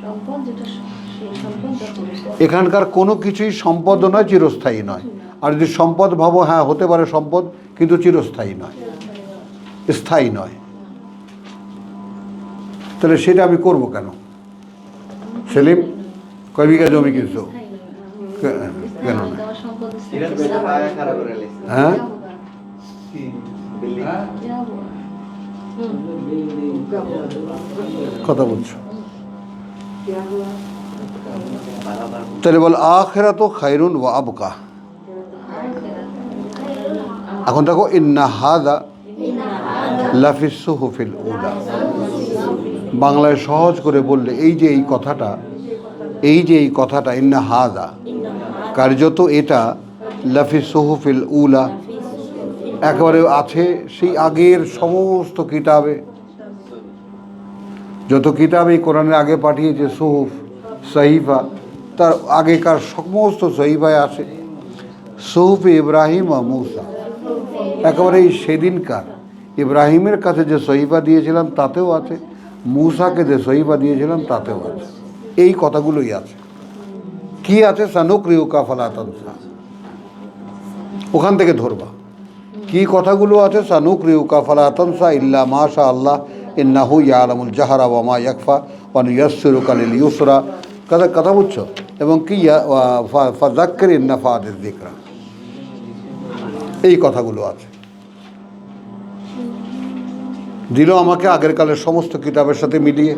[SPEAKER 4] সম্পদ যেটা সেই সম্পদ যত
[SPEAKER 1] এখানকার কোনো কিছুই সম্পদও নয়, চিরস্থায়ী নয়। আর যদি সম্পদ ভাবো, হ্যাঁ হতে পারে সম্পদ, কিন্তু চিরস্থায়ী নয়, স্থায়ী নয়। তাহলে সেটা আমি করব কেন? সেলিম, কয় বিঘা জমি কিনছো? কেন না?
[SPEAKER 4] দেওয়া সম্পদ
[SPEAKER 2] সিরাজ ভাই পায়া খারাপ করে লেছে
[SPEAKER 1] হ্যাঁ,
[SPEAKER 2] কি বিল্ডিং
[SPEAKER 1] কথা বলছো।
[SPEAKER 5] क्या हुआ
[SPEAKER 1] তাহলে বল আখিরাতু খায়রুন ওয়া আবকা। এখন দেখো ইন্না হাদা লাফিস সুহুফিল উলা। বাংলায় সহজ করে বললে এই যে এই কথাটা ইন্না হাদা, কার্যত এটা লাফিস সুহুফিল উলা, একেবারে আছে সেই আগের সমস্ত কিতাবে। যত কিতাব এই কোরআনের আগে পাঠিয়েছে সুহুফ সহিফা, তার আগেকার সমস্ত সহিফায় আছে। সুহুফ ইব্রাহিম ও মূসা, একেবারে এই সেদিনকার ইব্রাহিমের কাছে যে সহিফা দিয়েছিলাম তাতেও আছে, মূসাকে যে সহিফা দিয়েছিলাম তাতেও আছে। এই কথাগুলোই আছে। কি আছে? সানুকরিউকা ফালা তানসা, ওখান থেকে ধরবা। কি কথাগুলো আছে? সানুকরিউকা ফালা তানসা ইল্লা মা শা আল্লাহ ইন্নাহু ইয়ালামুল জাহরা ওয়া মা ইয়াখফা ওয়া নুয়াসসিরুকা লিল ইউসরা। কথা বুঝছো? এবং কি ফাযাক্কির ইন নাফাতিয যিকরা, এই কথাগুলো আছে। দিল আমাকে আগের কালের সমস্ত কিতাবের সাথে মিলিয়ে।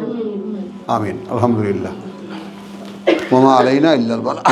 [SPEAKER 1] আমিন, আলহামদুলিল্লাহ। ওয়া মা আলাইনা ইল্লাল বালাগ।